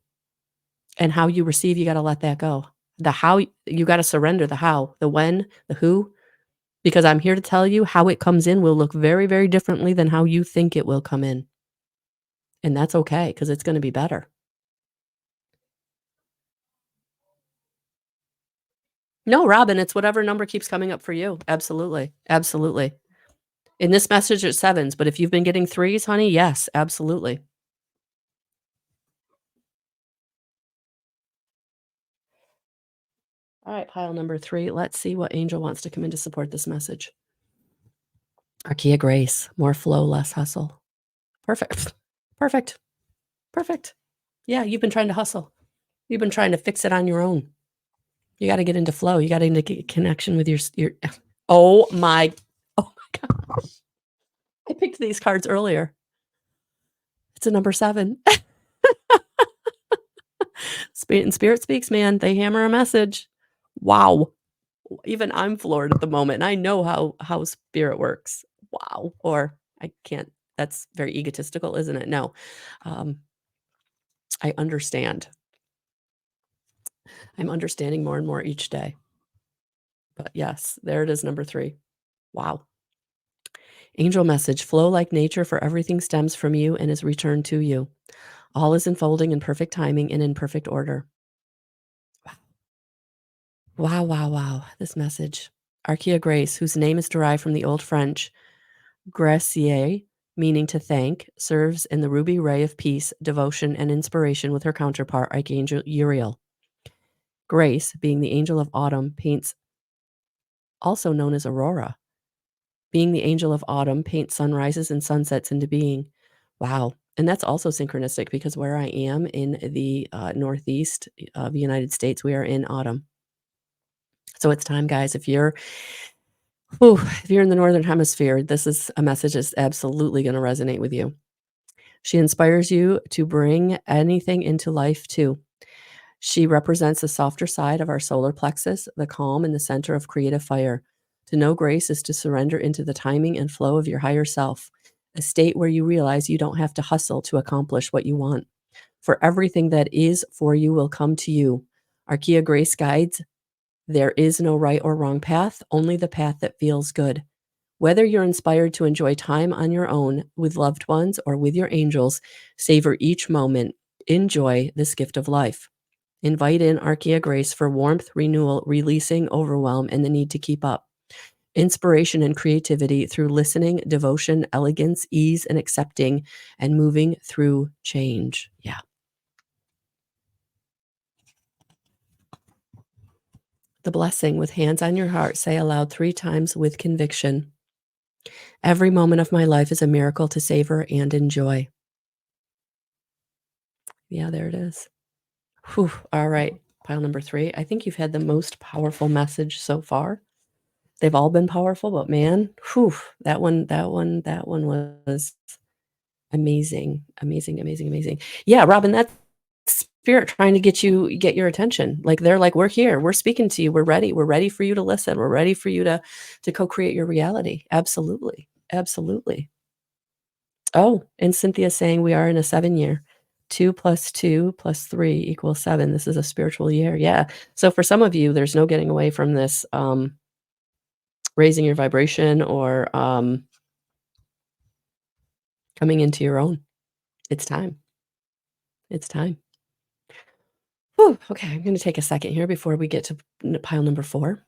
And how you receive, you got to let that go. The how you gotta surrender the how, the when, the who, because I'm here to tell you how it comes in will look very, very differently than how you think it will come in, and that's okay because it's gonna be better. No, Robin, it's whatever number keeps coming up for you. Absolutely, absolutely. In this message, it's 7s, but if you've been getting 3s, honey, yes, absolutely. All right, pile number 3, let's see what angel wants to come in to support this message. Archaea Grace, more flow, less hustle. Perfect. Perfect. Perfect. Yeah, you've been trying to hustle. You've been trying to fix it on your own. You gotta get into flow. You gotta get connection with your oh my oh my god. I picked these cards earlier. It's a number 7. Spirit speaks, man. They hammer a message. Wow. Even I'm floored at the moment, and I know how spirit works. Wow. Or I can't that's very egotistical, isn't it? No. Um, I understand. I'm understanding more and more each day. But yes, there it is, number 3. Wow. Angel message, flow like nature, for everything stems from you and is returned to you. All is unfolding in perfect timing and in perfect order. Wow, wow, wow. This message. Archaea Grace, whose name is derived from the Old French gracier, meaning to thank, serves in the ruby ray of peace, devotion, and inspiration with her counterpart, Archangel Uriel. Grace, being the angel of autumn, paints, also known as Aurora. Being the angel of autumn, paints sunrises and sunsets into being. Wow. And that's also synchronistic because where I am in the northeast of the United States, we are in autumn. So it's time, guys. If you're in the northern hemisphere, this is a message that's absolutely going to resonate with you. She inspires you to bring anything into life too. She represents the softer side of our solar plexus, the calm in the center of creative fire. To know grace is to surrender into the timing and flow of your higher self, a state where you realize you don't have to hustle to accomplish what you want. For everything that is for you will come to you. Archaea Grace guides, there is no right or wrong path, only the path that feels good. Whether you're inspired to enjoy time on your own with loved ones or with your angels, savor each moment. Enjoy this gift of life. Invite in Archaea Grace for warmth, renewal, releasing overwhelm, and the need to keep up. Inspiration and creativity through listening, devotion, elegance, ease, and accepting, and moving through change. Yeah. The blessing, with hands on your heart, say aloud 3 times with conviction. Every moment of my life is a miracle to savor and enjoy. Yeah, there it is. Whew. All right. Pile number 3. I think you've had the most powerful message so far. They've all been powerful, but man, whew, that one was amazing, amazing, amazing, amazing. Yeah, Robin, that's spirit trying to get your attention. Like they're like, we're here, we're speaking to you, we're ready for you to listen, we're ready for you to co-create your reality. Absolutely, absolutely. Oh, and Cynthia's saying we are in a 7 year. 2 plus 2 plus 3 equals 7. This is a spiritual year. Yeah. So for some of you, there's no getting away from this. Raising your vibration or coming into your own. It's time. It's time. Whew, okay, I'm going to take a second here before we get to pile number 4.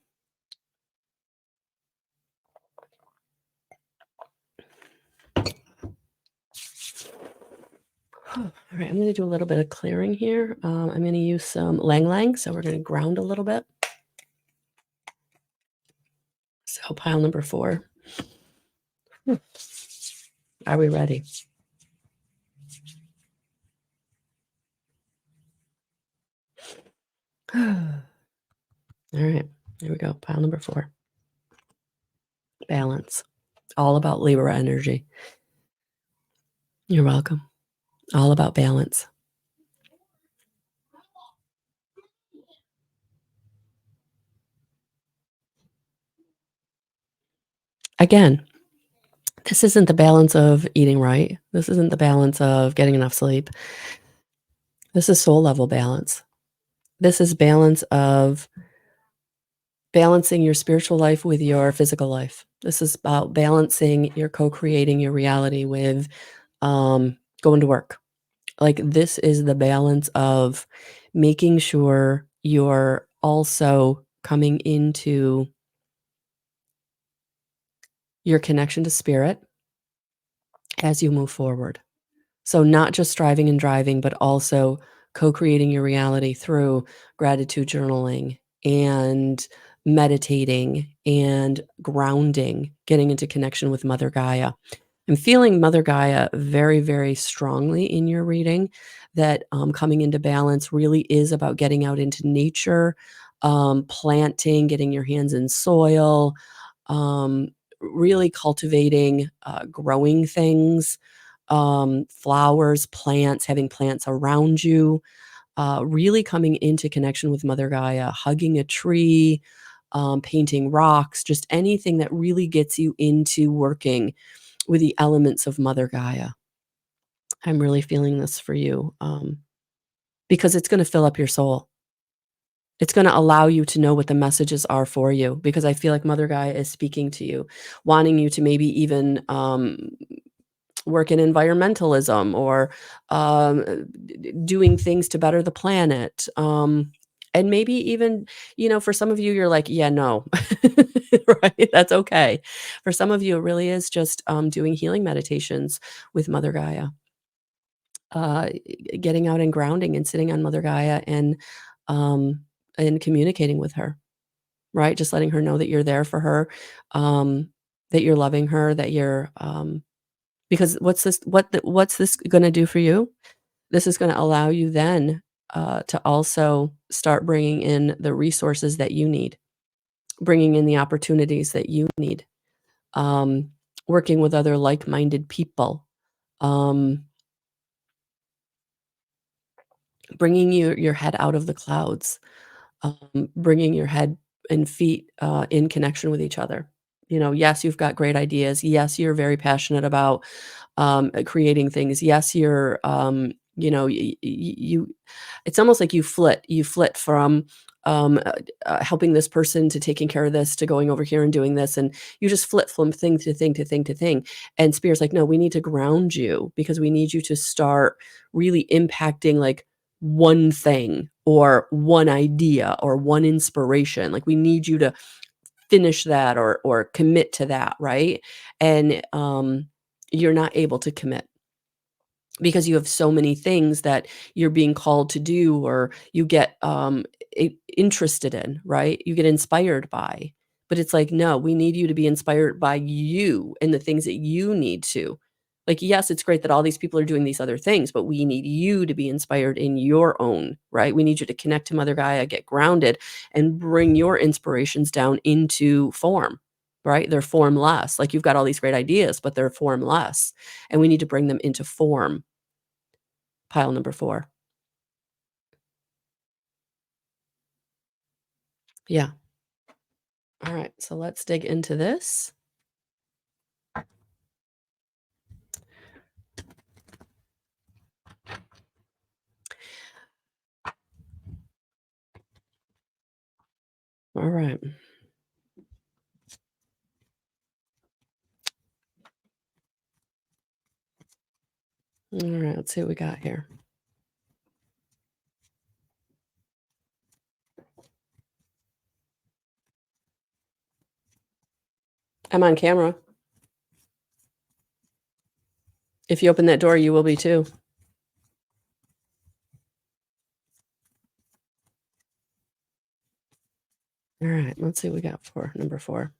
All right, I'm going to do a little bit of clearing here. I'm going to use some lang lang, so we're going to ground a little bit. So pile number 4. Are we ready? All right, here we go. Pile number 4. Balance. All about Libra energy. You're welcome. All about balance. Again, this isn't the balance of eating right. This isn't the balance of getting enough sleep. This is soul level balance. This is balance of balancing your spiritual life with your physical life. This is about balancing your co-creating your reality with, going to work. Like, this is the balance of making sure you're also coming into your connection to spirit as you move forward. So not just striving and driving, but also co-creating your reality through gratitude journaling and meditating and grounding, getting into connection with Mother Gaia. I'm feeling Mother Gaia very, very strongly in your reading that coming into balance really is about getting out into nature, planting, getting your hands in soil, um, really cultivating, growing things, flowers, plants, having plants around you, really coming into connection with Mother Gaia, hugging a tree, painting rocks, just anything that really gets you into working with the elements of Mother Gaia. I'm really feeling this for you because it's going to fill up your soul. It's going to allow you to know what the messages are for you because I feel like Mother Gaia is speaking to you, wanting you to maybe even work in environmentalism or doing things to better the planet. And maybe even, for some of you, you're like, yeah, no, right? That's okay. For some of you, it really is just doing healing meditations with Mother Gaia, uh, getting out and grounding and sitting on Mother Gaia um, and communicating with her, right? Just letting her know that you're there for her, that you're loving her, that you're because what's this gonna do for you? This is gonna allow you then, to also start bringing in the resources that you need, bringing in the opportunities that you need, um, working with other like-minded people, um, bringing your head out of the clouds, bringing your head and feet, in connection with each other. Yes, you've got great ideas. Yes, you're very passionate about creating things. Yes, you're, you it's almost like you flit from helping this person to taking care of this to going over here and doing this. And you just flit from thing to thing to thing to thing. And Spirit's like, no, we need to ground you because we need you to start really impacting like one thing or one idea or one inspiration. Like we need you to finish that or commit to that, right? And you're not able to commit because you have so many things that you're being called to do or you get interested in, right? You get inspired by. But it's like, no, we need you to be inspired by you and the things that you need to. Like, yes, it's great that all these people are doing these other things, but we need you to be inspired in your own, right? We need you to connect to Mother Gaia, get grounded, and bring your inspirations down into form, right? They're formless. Like you've got all these great ideas, but they're formless. And we need to bring them into form. Pile number 4. Yeah. All right. So let's dig into this. All right. All right. Let's see what we got here. I'm on camera. If you open that door, you will be too. All right. Let's see what we got for number 4.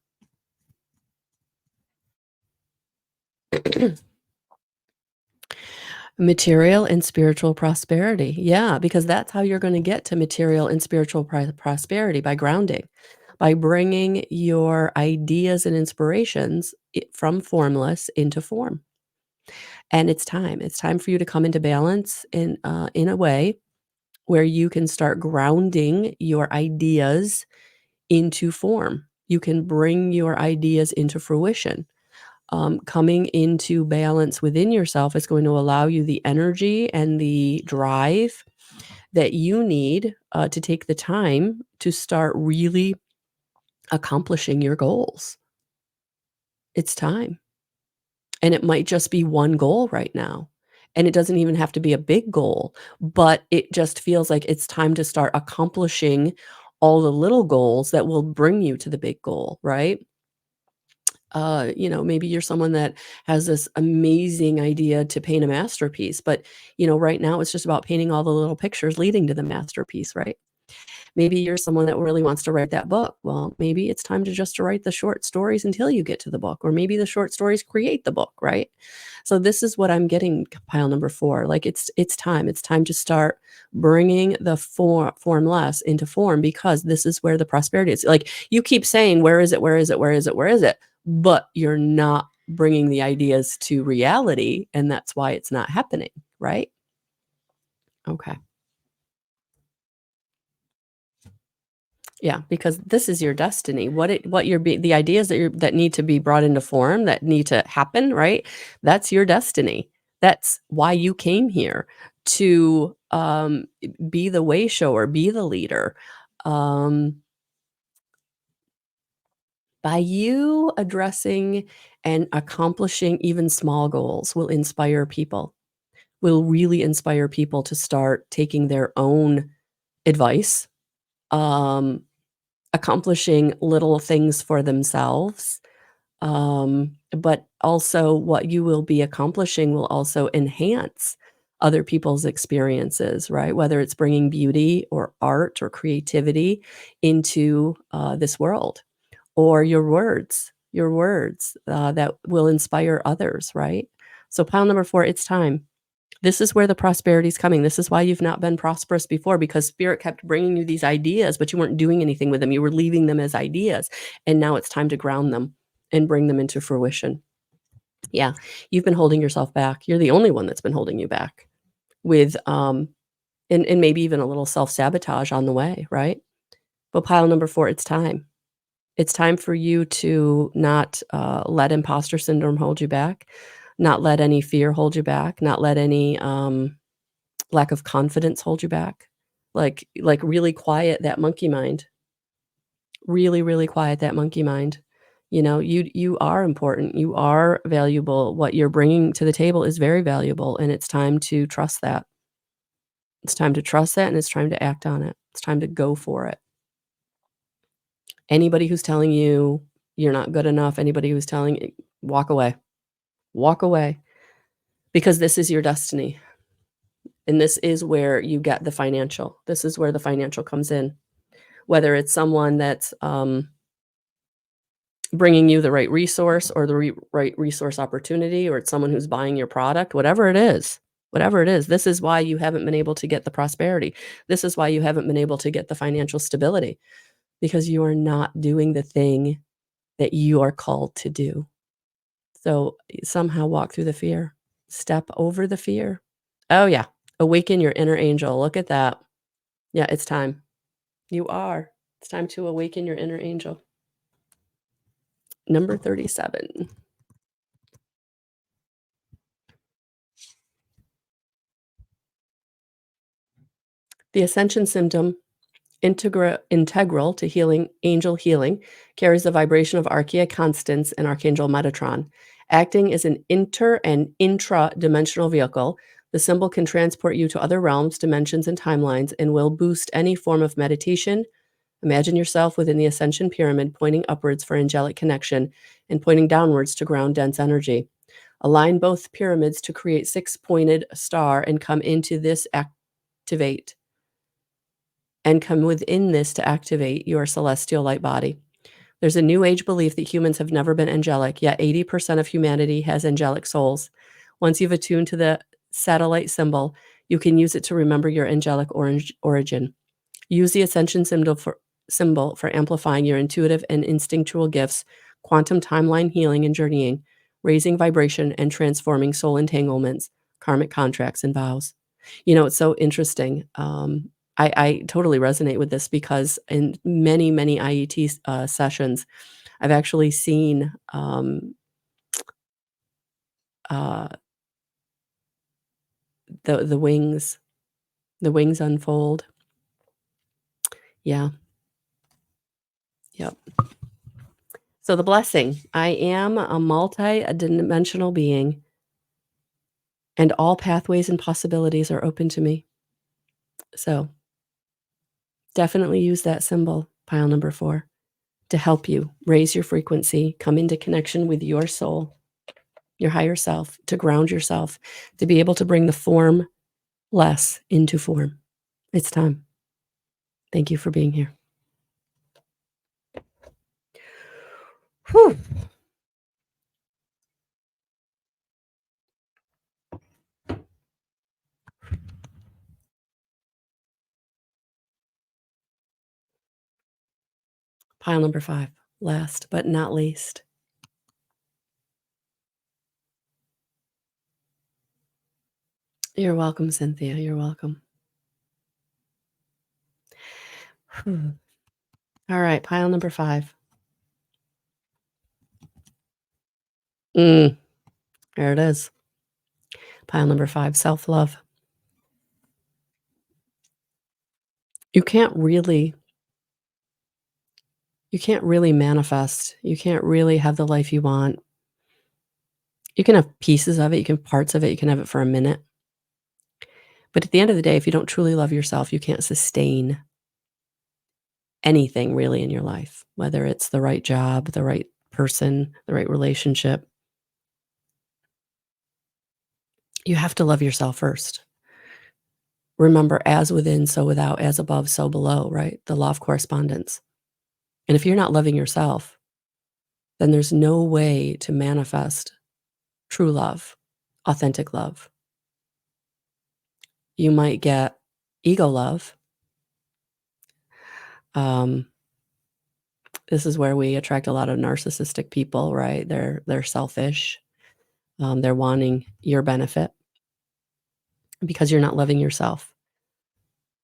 Material and spiritual prosperity. Yeah, because that's how you're going to get to material and spiritual prosperity by grounding, by bringing your ideas and inspirations from formless into form. And it's time. It's time for you to come into balance in a way where you can start grounding your ideas into form. You can bring your ideas into fruition. Coming into balance within yourself is going to allow you the energy and the drive that you need, to take the time to start really accomplishing your goals. It's time. And it might just be one goal right now. And it doesn't even have to be a big goal, but it just feels like it's time to start accomplishing all the little goals that will bring you to the big goal, right? Maybe you're someone that has this amazing idea to paint a masterpiece, but, right now it's just about painting all the little pictures leading to the masterpiece, right? Maybe you're someone that really wants to write that book. Well, maybe it's time to just to write the short stories until you get to the book, or maybe the short stories create the book, right? So this is what I'm getting pile number 4. Like it's time. It's time to start bringing the formless into form because this is where the prosperity is. Like you keep saying, where is it? Where is it? Where is it? Where is it? But you're not bringing the ideas to reality, and that's why it's not happening, right? Okay. Yeah, because this is your destiny. What you're the ideas that need to be brought into form, that need to happen, right? That's your destiny. That's why you came here to be the way shower, be the leader. Um, by you addressing and accomplishing even small goals will inspire people. Will really inspire people to start taking their own advice. Um, Accomplishing little things for themselves, but also what you will be accomplishing will also enhance other people's experiences, right? Whether it's bringing beauty or art or creativity into, this world, or your words, that will inspire others, right? So pile number 4, it's time. This is where the prosperity is coming. This is why you've not been prosperous before because spirit kept bringing you these ideas, but you weren't doing anything with them. You were leaving them as ideas. And now it's time to ground them and bring them into fruition. Yeah, you've been holding yourself back. You're the only one that's been holding you back with and maybe even a little self-sabotage on the way, right? But pile number 4, it's time. It's time for you to not let imposter syndrome hold you back, not let any fear hold you back, not let any lack of confidence hold you back. Like, really quiet that monkey mind. Really, really quiet that monkey mind. You are important, you are valuable, what you're bringing to the table is very valuable, and it's time to trust that. It's time to trust that, and it's time to act on it. It's time to go for it. Anybody who's telling you you're not good enough, anybody who's telling walk away. Walk away, because this is your destiny, and this is where you get the financial. This is where the financial comes in. Whether it's someone that's, bringing you the right resource or the right resource opportunity, or it's someone who's buying your product, whatever it is, this is why you haven't been able to get the prosperity. This is why you haven't been able to get the financial stability, because you are not doing the thing that you are called to do. So, somehow walk through the fear. Step over the fear. Oh, yeah. Awaken your inner angel. Look at that. Yeah, it's time. You are. It's time to awaken your inner angel. Number 37. The ascension symptom, integral to healing, angel healing, carries the vibration of Archaea Constance and Archangel Metatron. Acting as an inter and intra-dimensional vehicle, the symbol can transport you to other realms, dimensions, and timelines, and will boost any form of meditation. Imagine yourself within the ascension pyramid, pointing upwards for angelic connection and pointing downwards to ground dense energy. Align both pyramids to create six-pointed star and come within this to activate your celestial light body. There's a new age belief that humans have never been angelic, yet 80% of humanity has angelic souls. Once you've attuned to the satellite symbol, you can use it to remember your angelic origin. Use the ascension symbol for amplifying your intuitive and instinctual gifts, quantum timeline healing and journeying, raising vibration and transforming soul entanglements, karmic contracts, and vows. It's so interesting. I totally resonate with this because in many, many IET sessions, I've actually seen uh, the wings, The wings unfold. Yeah. Yep. So the blessing, I am a multi-dimensional being, and all pathways and possibilities are open to me. So definitely use that symbol, pile number 4, to help you raise your frequency, come into connection with your soul, your higher self, to ground yourself, to be able to bring the form less into form. It's time. Thank you for being here. Whew. Pile number 5, last but not least. You're welcome, Cynthia. You're welcome. All right, pile number 5. There it is. Pile number 5, self-love. You can't really manifest. You can't really have the life you want. You can have pieces of it, you can parts of it, you can have it for a minute. But at the end of the day, if you don't truly love yourself, you can't sustain anything really in your life, whether it's the right job, the right person, the right relationship. You have to love yourself first. Remember, as within, so without, as above, so below, right? The law of correspondence. And if you're not loving yourself, then there's no way to manifest true love, authentic love. You might get ego love. This is where we attract a lot of narcissistic people, right? They're selfish. They're wanting your benefit because you're not loving yourself.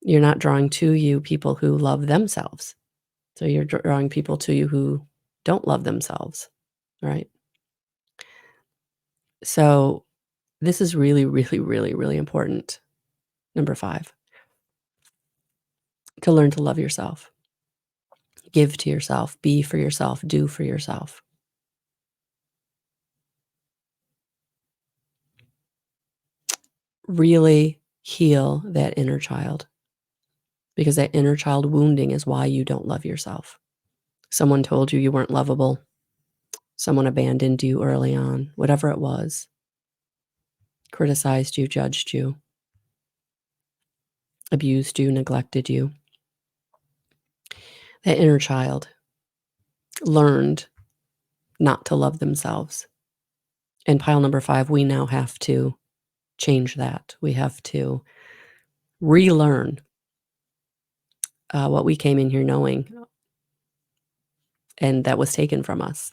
You're not drawing to you people who love themselves. So you're drawing people to you who don't love themselves, right? So this is really, really, really, really important. Number 5, to learn to love yourself, give to yourself, be for yourself, do for yourself. Really heal that inner child, because that inner child wounding is why you don't love yourself. Someone told you weren't lovable. Someone abandoned you early on, whatever it was, criticized you, judged you, abused you, neglected you. That inner child learned not to love themselves. And pile number 5, we now have to change that. We have to relearn what we came in here knowing, and that was taken from us.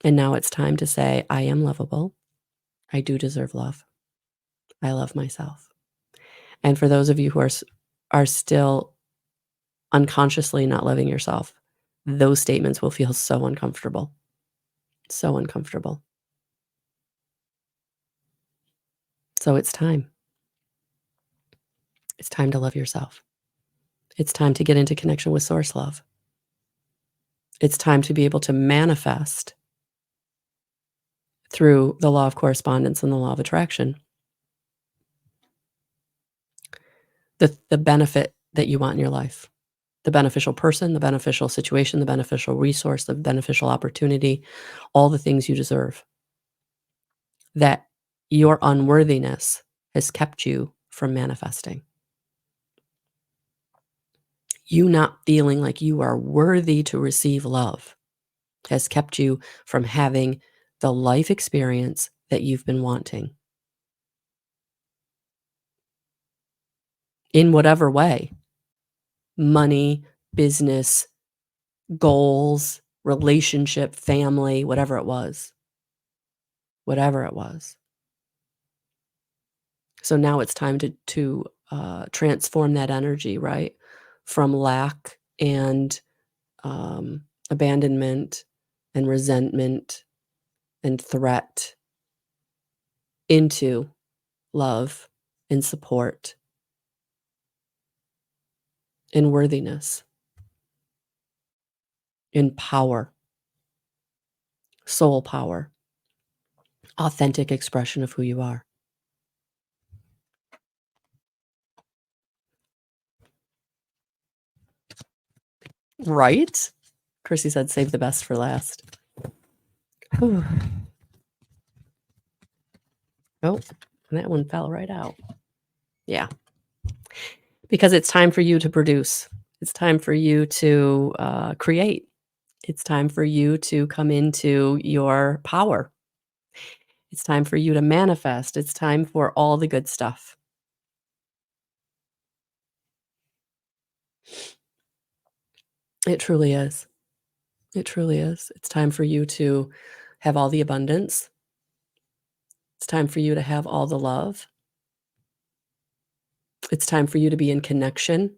And now it's time to say, I am lovable. I do deserve love. I love myself. And for those of you who are still unconsciously not loving yourself, those statements will feel so uncomfortable. So uncomfortable. So it's time. It's time to love yourself. It's time to get into connection with source love. It's time to be able to manifest through the law of correspondence and the law of attraction the benefit that you want in your life. The beneficial person, the beneficial situation, the beneficial resource, the beneficial opportunity, all the things you deserve. That your unworthiness has kept you from manifesting. You not feeling like you are worthy to receive love has kept you from having the life experience that you've been wanting. In whatever way, money, business, goals, relationship, family, whatever it was. Whatever it was. So now it's time to transform that energy, right? From lack and abandonment and resentment and threat into love in support, in worthiness, in power, soul power, authentic expression of who you are. Right? Chrissy said, "Save the best for last." Whew. Oh, and that one fell right out. Yeah, because it's time for you to produce. It's time for you to create. It's time for you to come into your power. It's time for you to manifest. It's time for all the good stuff. It truly is. It truly is. It's time for you to have all the abundance. It's time for you to have all the love. It's time for you to be in connection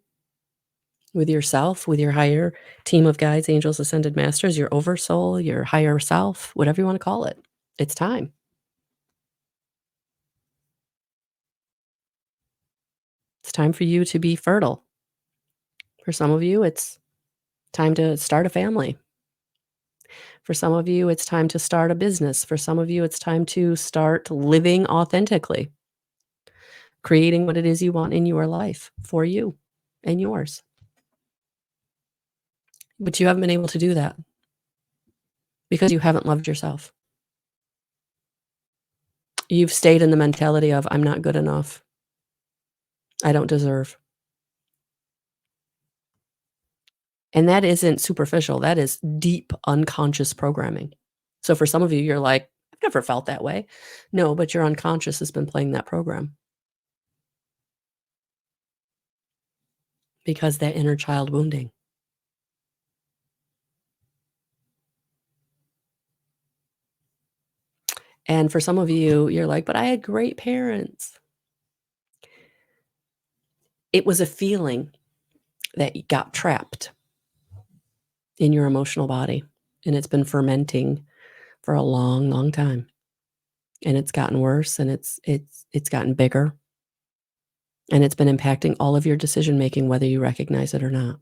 with yourself, with your higher team of guides, angels, ascended masters, your oversoul, your higher self, whatever you want to call it. It's time. It's time for you to be fertile. For some of you, it's time to start a family. For some of you, it's time to start a business. For some of you, it's time to start living authentically, creating what it is you want in your life for you and yours. But you haven't been able to do that because you haven't loved yourself. You've stayed in the mentality of, I'm not good enough. I don't deserve. And that isn't superficial. That is deep unconscious programming. So for some of you, you're like, I've never felt that way. No, but your unconscious has been playing that program because that inner child wounding. And for some of you, you're like, but I had great parents. It was a feeling that got trapped in your emotional body, and it's been fermenting for a long, long time. And it's gotten worse, and it's gotten bigger, and it's been impacting all of your decision making, whether you recognize it or not.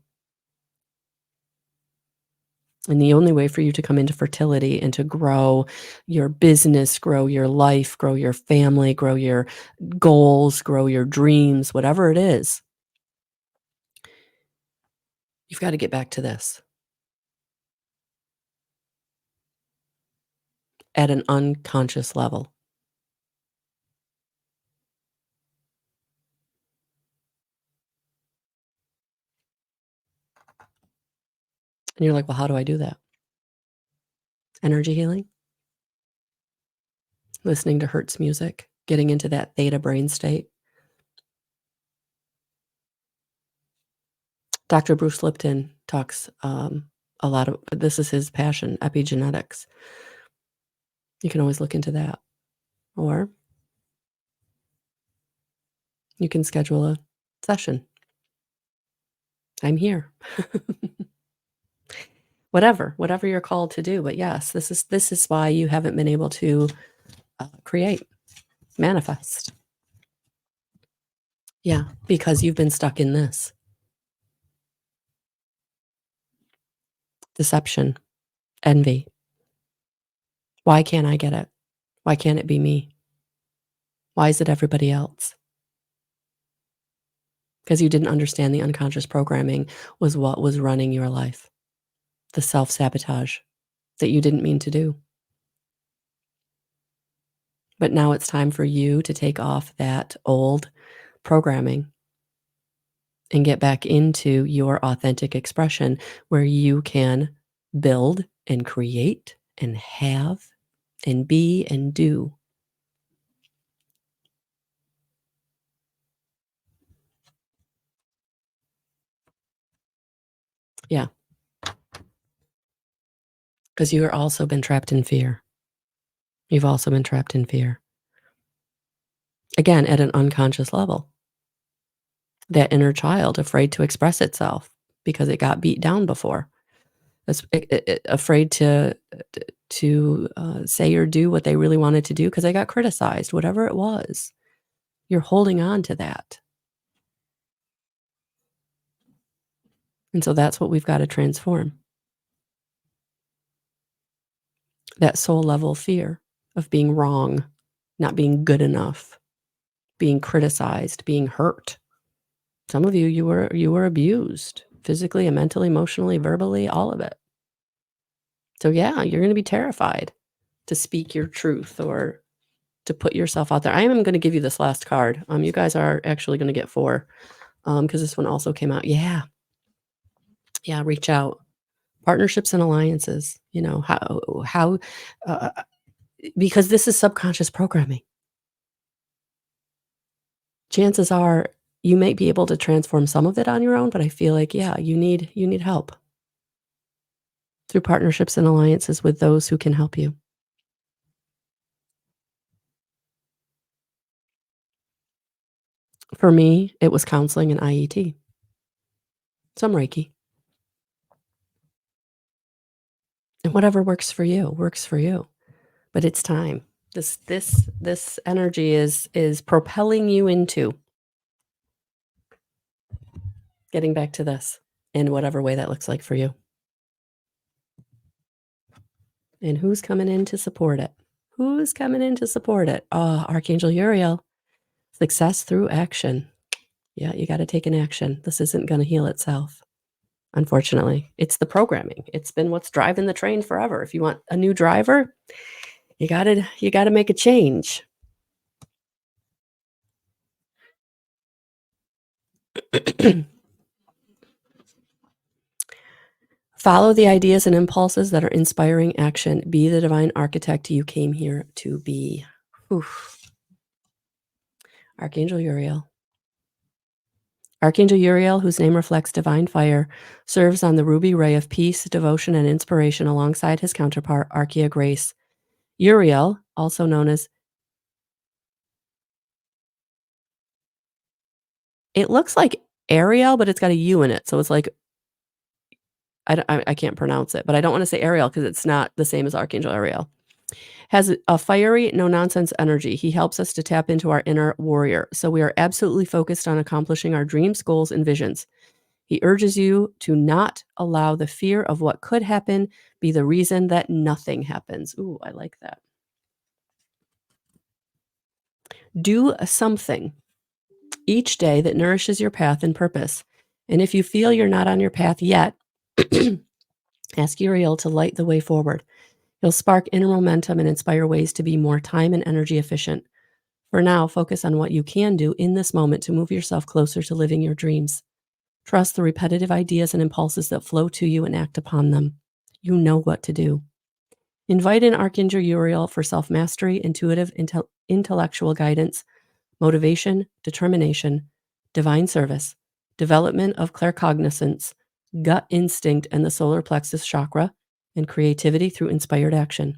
And the only way for you to come into fertility and to grow your business, grow your life, grow your family, grow your goals, grow your dreams, whatever it is, you've got to get back to this at an unconscious level. And you're like, well, how do I do that? Energy healing, listening to Hertz music, getting into that theta brain state. Dr. Bruce Lipton talks a lot of, this is his passion, epigenetics. You can always look into that. Or you can schedule a session. I'm here. Whatever you're called to do. But yes, this is why you haven't been able to create, manifest. Yeah, because you've been stuck in this deception, envy. Why can't I get it? Why can't it be me? Why is it everybody else? Because you didn't understand the unconscious programming was what was running your life, the self-sabotage that you didn't mean to do. But now it's time for you to take off that old programming and get back into your authentic expression where you can build and create and have and be and do. Yeah, because you've also been trapped in fear. You've also been trapped in fear. Again, at an unconscious level. That inner child afraid to express itself because it got beat down before. It's afraid to say or do what they really wanted to do because they got criticized, whatever it was. You're holding on to that. And so that's what we've got to transform. That soul level fear of being wrong, not being good enough, being criticized, being hurt. Some of you, you were abused physically and mentally, emotionally, verbally, all of it. So yeah, you're going to be terrified to speak your truth or to put yourself out there. I am going to give you this last card. You guys are actually going to get 4 because this one also came out. Yeah, yeah. Reach out, partnerships and alliances. You know how uh, because this is subconscious programming. Chances are you might be able to transform some of it on your own, but I feel like yeah, you need help through partnerships and alliances with those who can help you. For me, it was counseling and IET, some Reiki, and whatever works for you. But it's time. This energy is propelling you into getting back to this in whatever way that looks like for you. And who's coming in to support it? Who's coming in to support it? Oh, Archangel Uriel, success through action. Yeah, you got to take an action. This isn't going to heal itself. Unfortunately, it's the programming. It's been what's driving the train forever. If you want a new driver, you got to make a change. Follow the ideas and impulses that are inspiring action. Be the divine architect you came here to be. Oof. Archangel Uriel. Archangel Uriel, whose name reflects divine fire, serves on the ruby ray of peace, devotion, and inspiration alongside his counterpart, Archea Grace. Uriel, also known as, it looks like Ariel, but it's got a U in it. So it's like, I can't pronounce it, but I don't want to say Ariel because it's not the same as Archangel Ariel. Has a fiery, no nonsense energy. He helps us to tap into our inner warrior. So we are absolutely focused on accomplishing our dreams, goals, and visions. He urges you to not allow the fear of what could happen be the reason that nothing happens. Ooh, I like that. Do something each day that nourishes your path and purpose. And if you feel you're not on your path yet, ask Uriel to light the way forward. He'll spark inner momentum and inspire ways to be more time and energy efficient. For now, focus on what you can do in this moment to move yourself closer to living your dreams. Trust the repetitive ideas and impulses that flow to you and act upon them. You know what to do. Invite in Archangel Uriel for self-mastery, intuitive, intellectual guidance, motivation, determination, divine service, development of claircognizance, gut instinct, and the solar plexus chakra, and creativity through inspired action.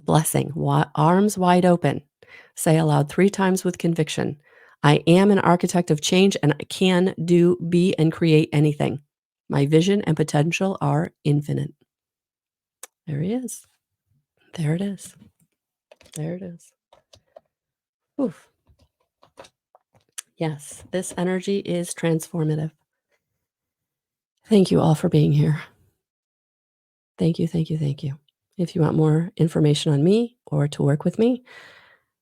Blessing, arms wide open. Say aloud 3 times with conviction. I am an architect of change and I can do, be, and create anything. My vision and potential are infinite. There he is. There it is. There it is. Oof. Yes, this energy is transformative. Thank you all for being here. Thank you, thank you, thank you. If you want more information on me or to work with me,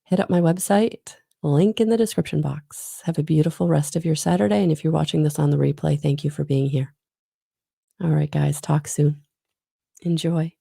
hit up my website, link in the description box. Have a beautiful rest of your Saturday. And if you're watching this on the replay, thank you for being here. All right, guys, talk soon. Enjoy.